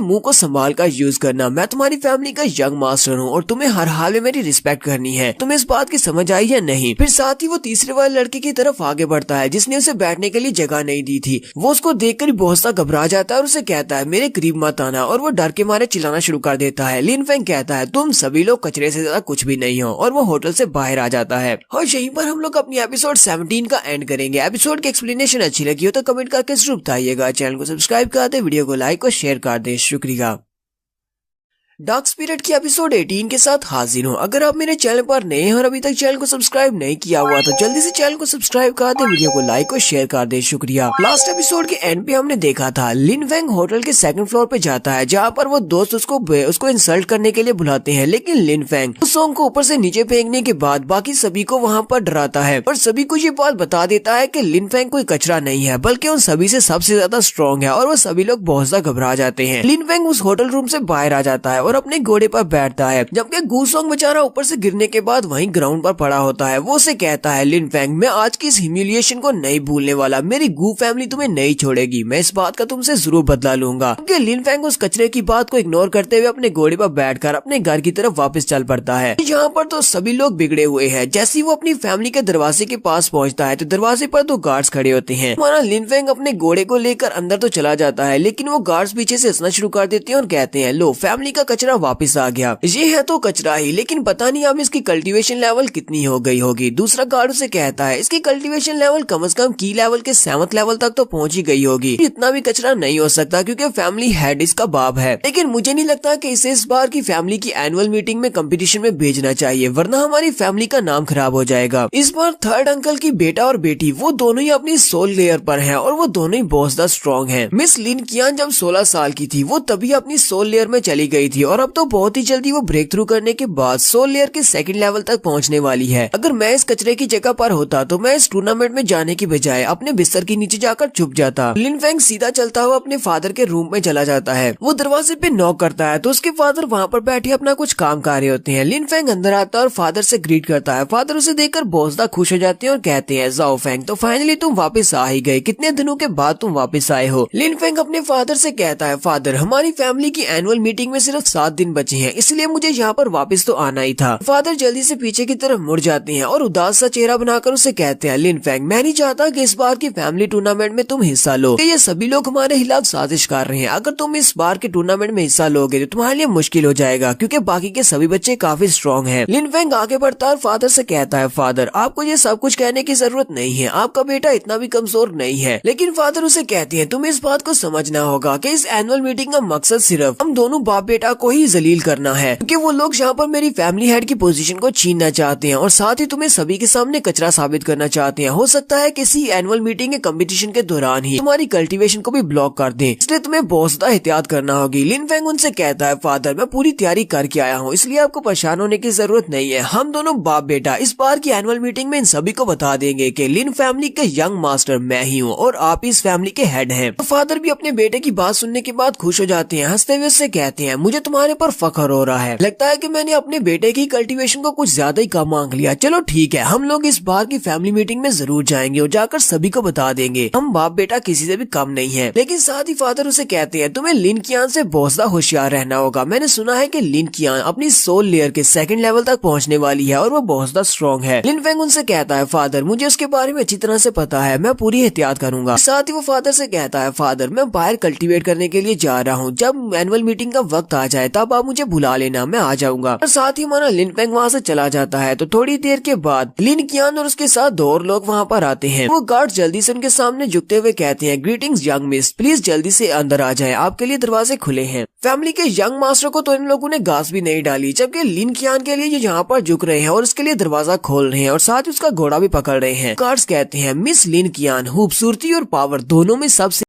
मुंह को संभाल कर यूज करना, मैं तुम्हारी फैमिली का यंग मास्टर हूँ और तुम्हें हर हाल में मेरी रिस्पेक्ट करनी है, तुम्हें इस बात की समझ आई या नहीं। फिर साथ ही वो तीसरे वाले लड़के की तरफ आगे बढ़ता है जिसने उसे बैठने के लिए जगह नहीं दी थी। वो उसको देखकर बहुत सा घबरा जाता है और उसे कहता है मेरे करीब मत आना, और वो डर के मारे चिल्लाना शुरू कर देता है। लिन फेंग कहता है तुम सभी लोग कचरे से ज्यादा कुछ भी नहीं हो, और वो होटल से बाहर आ जाता है। और यहीं पर हम लोग अपनी एपिसोड 17 का एंड करेंगे। एपिसोड की एक्सप्लेनेशन अच्छी लगी हो तो कमेंट करके जरूर बताइएगा। चैनल को सब्सक्राइब कर दे, वीडियो को लाइक और शेयर कर दे। शुक्रिया। डार्क स्पिरिट की एपिसोड 18 के साथ हाजिर हूँ। अगर आप मेरे चैनल पर नए हैं और अभी तक चैनल को सब्सक्राइब नहीं किया हुआ तो जल्दी से चैनल को सब्सक्राइब कर दे, वीडियो को लाइक और शेयर कर दे। शुक्रिया। लास्ट एपिसोड के एंड पे हमने देखा था लिन फेंग होटल के सेकंड फ्लोर पे जाता है जहाँ पर वो दोस्त उसको इंसल्ट करने के लिए बुलाते हैं, लेकिन लिन फेंग उस सॉन्ग को ऊपर से नीचे फेंकने के बाद बाकी सभी को वहाँ पर डराता है और सभी को ये बात बता देता है कि लिन फेंग कोई कचरा नहीं है बल्कि उन सभी से सबसे ज्यादा स्ट्रॉन्ग है, और वो सभी लोग बहुत ज्यादा घबरा जाते हैं। लिन फेंग उस होटल रूम से बाहर आ जाता है और अपने घोड़े पर बैठता है, जबकि गुसोंग बेचारा ऊपर से गिरने के बाद वहीं ग्राउंड पर पड़ा होता है। वो उसे कहता है लिन फेंग मैं आज की इस ह्यूमिलिएशन को नहीं भूलने वाला, मेरी गू फैमिली तुम्हें नहीं छोड़ेगी, मैं इस बात का तुमसे जरूर बदला लूंगा। क्योंकि लिन फेंग उस कचरे की बात को इग्नोर करते हुए अपने घोड़े पर बैठकर अपने घर की तरफ वापस चल पड़ता है। यहाँ पर तो सभी लोग बिगड़े हुए हैं। जैसे ही वो अपनी फैमिली के दरवाजे के पास पहुँचता है तो दरवाजे पर 2 गार्ड्स खड़े होते हैं। हमारा लिन फेंग अपने घोड़े को लेकर अंदर तो चला जाता है, लेकिन वो गार्ड्स पीछे से हंसना शुरू कर देते हैं और कहते हैं लो फैमिली का कचरा वापस आ गया। ये है तो कचरा ही, लेकिन पता नहीं अब इसकी कल्टीवेशन लेवल कितनी हो गई होगी। दूसरा गार्ड उसे कहता है इसकी कल्टीवेशन लेवल कम से कम की लेवल के 7th लेवल तक तो पहुंच ही गई होगी। इतना भी कचरा नहीं हो सकता क्योंकि फैमिली हेड इसका बाप है, लेकिन मुझे नहीं लगता कि इसे इस बार की फैमिली की एनुअल मीटिंग में कंपटीशन में भेजना चाहिए, वरना हमारी फैमिली का नाम खराब हो जाएगा। इस बार थर्ड अंकल की बेटा और बेटी वो दोनों ही अपनी सोल लेयर पर हैं और वो दोनों ही बहुत ज्यादा स्ट्रॉन्ग हैं। मिस लिन कियान जब 16 साल की थी वो तभी अपनी सोल लेयर में चली गई थी और अब तो बहुत ही जल्दी वो ब्रेक थ्रू करने के बाद सोल लेयर के सेकंड लेवल तक पहुंचने वाली है। अगर मैं इस कचरे की जगह पर होता तो मैं इस टूर्नामेंट में जाने की बजाय अपने बिस्तर के नीचे जाकर छुप जाता। लिन फेंग सीधा चलता हुआ अपने फादर के रूम में चला जाता है। वो दरवाजे पे नॉक करता है तो उसके फादर वहाँ पर बैठे अपना कुछ काम कर रहे होते हैं। लिन फेंग अंदर आता है और फादर से ग्रीट करता है। फादर उसे देखकर बहुत ज्यादा खुश हो जाते हैं और कहते हैं, जाओ फेंग, तो फाइनली तुम वापस आ ही गए, कितने दिनों के बाद तुम वापस आए हो। लिन फेंग अपने फादर से कहता है, फादर हमारी फैमिली की एनुअल मीटिंग में सिर्फ 7 दिन बचे हैं, इसलिए मुझे यहाँ पर वापस तो आना ही था। फादर जल्दी से पीछे की तरफ मुड़ जाते हैं और उदास सा चेहरा बनाकर उसे कहते हैं, लिन फेंग मैं नहीं चाहता कि इस बार की फैमिली टूर्नामेंट में तुम हिस्सा लो। ये सभी लोग हमारे खिलाफ साजिश कर रहे हैं। अगर तुम इस बार के टूर्नामेंट में हिस्सा लोगे तो तुम्हारे लिए मुश्किल हो जाएगा, क्योंकि बाकी के सभी बच्चे काफी स्ट्रॉन्ग हैं। लिन फेंग आगे बढ़ता है और फादर से कहता है, फादर आपको ये सब कुछ कहने की जरूरत नहीं है, आपका बेटा इतना भी कमजोर नहीं है। लेकिन फादर उसे कहते हैं, तुम्हें इस बात को समझना होगा कि इस एनुअल मीटिंग का मकसद सिर्फ हम दोनों बाप बेटा को ही जलील करना है, क्योंकि वो लोग यहाँ पर मेरी फैमिली हेड की पोजीशन को छीनना चाहते हैं और साथ ही तुम्हें सभी के सामने कचरा साबित करना चाहते हैं। हो सकता है किसी एनुअल मीटिंग के कंपटीशन के दौरान ही तुम्हारी कल्टीवेशन को भी ब्लॉक कर दें, इसलिए तुम्हें बहुत ज्यादा एहतियात करना होगी। लिन फेंग उनसे कहता है, फादर मैं पूरी तैयारी करके आया हूँ, इसलिए आपको परेशान होने की जरूरत नहीं है। हम दोनों बाप बेटा इस बार की एनुअल मीटिंग में इन सभी को बता देंगे कि लिन फैमिली के यंग मास्टर मैं ही हूँ और आप इस फैमिली के हेड हैं। तो फादर भी अपने बेटे की बात सुनने के बाद खुश हो जाते हैं। हंसते हुए उससे कहते हैं, मुझे तुम्हारे पर फख्र हो रहा है, लगता है कि मैंने अपने बेटे की कल्टीवेशन को कुछ ज्यादा ही कम मांग लिया। चलो ठीक है, हम लोग इस बार की फैमिली मीटिंग में जरूर जाएंगे और जाकर सभी को बता देंगे हम बाप बेटा किसी से भी कम नहीं है। लेकिन साथ ही फादर उसे कहते हैं, तुम्हें लिन कियान से बहुत ज्यादा होशियार रहना होगा। मैंने सुना है कि लिन कियान अपनी सोल लेयर के सेकंड लेवल तक पहुंचने वाली है और वो बहुत ज्यादा स्ट्रॉन्ग है। लिन फेंग उनसे कहता है, फादर मुझे उसके बारे में अच्छी तरह से पता है, मैं पूरी एहतियात करूंगा। साथ ही वो फादर से कहता है, फादर मैं बाहर कल्टीवेट करने के लिए जा रहा हूँ, जब एनुअल मीटिंग का वक्त आ जाए तब आप मुझे बुला लेना, मैं आ जाऊंगा। और साथ ही हमारा लिन फेंग वहाँ से चला जाता है। तो थोड़ी देर के बाद लिन कियान और उसके साथ 2 और लोग वहाँ पर आते हैं। वो गार्ड जल्दी से उनके सामने झुकते हुए कहते हैं, ग्रीटिंग्स यंग मिस, प्लीज जल्दी से अंदर आ जाए, आपके लिए दरवाजे खुले हैं। फैमिली के यंग मास्टर को तो इन लोगों ने घास भी नहीं डाली, जबकि लिन कियान के लिए ये यहाँ पर झुक रहे हैं और उसके लिए दरवाजा खोल रहे हैं और साथ ही उसका घोड़ा भी पकड़ रहे हैं। गार्ड्स कहते हैं, मिस लिन कियान खूबसूरती और पावर दोनों में सबसे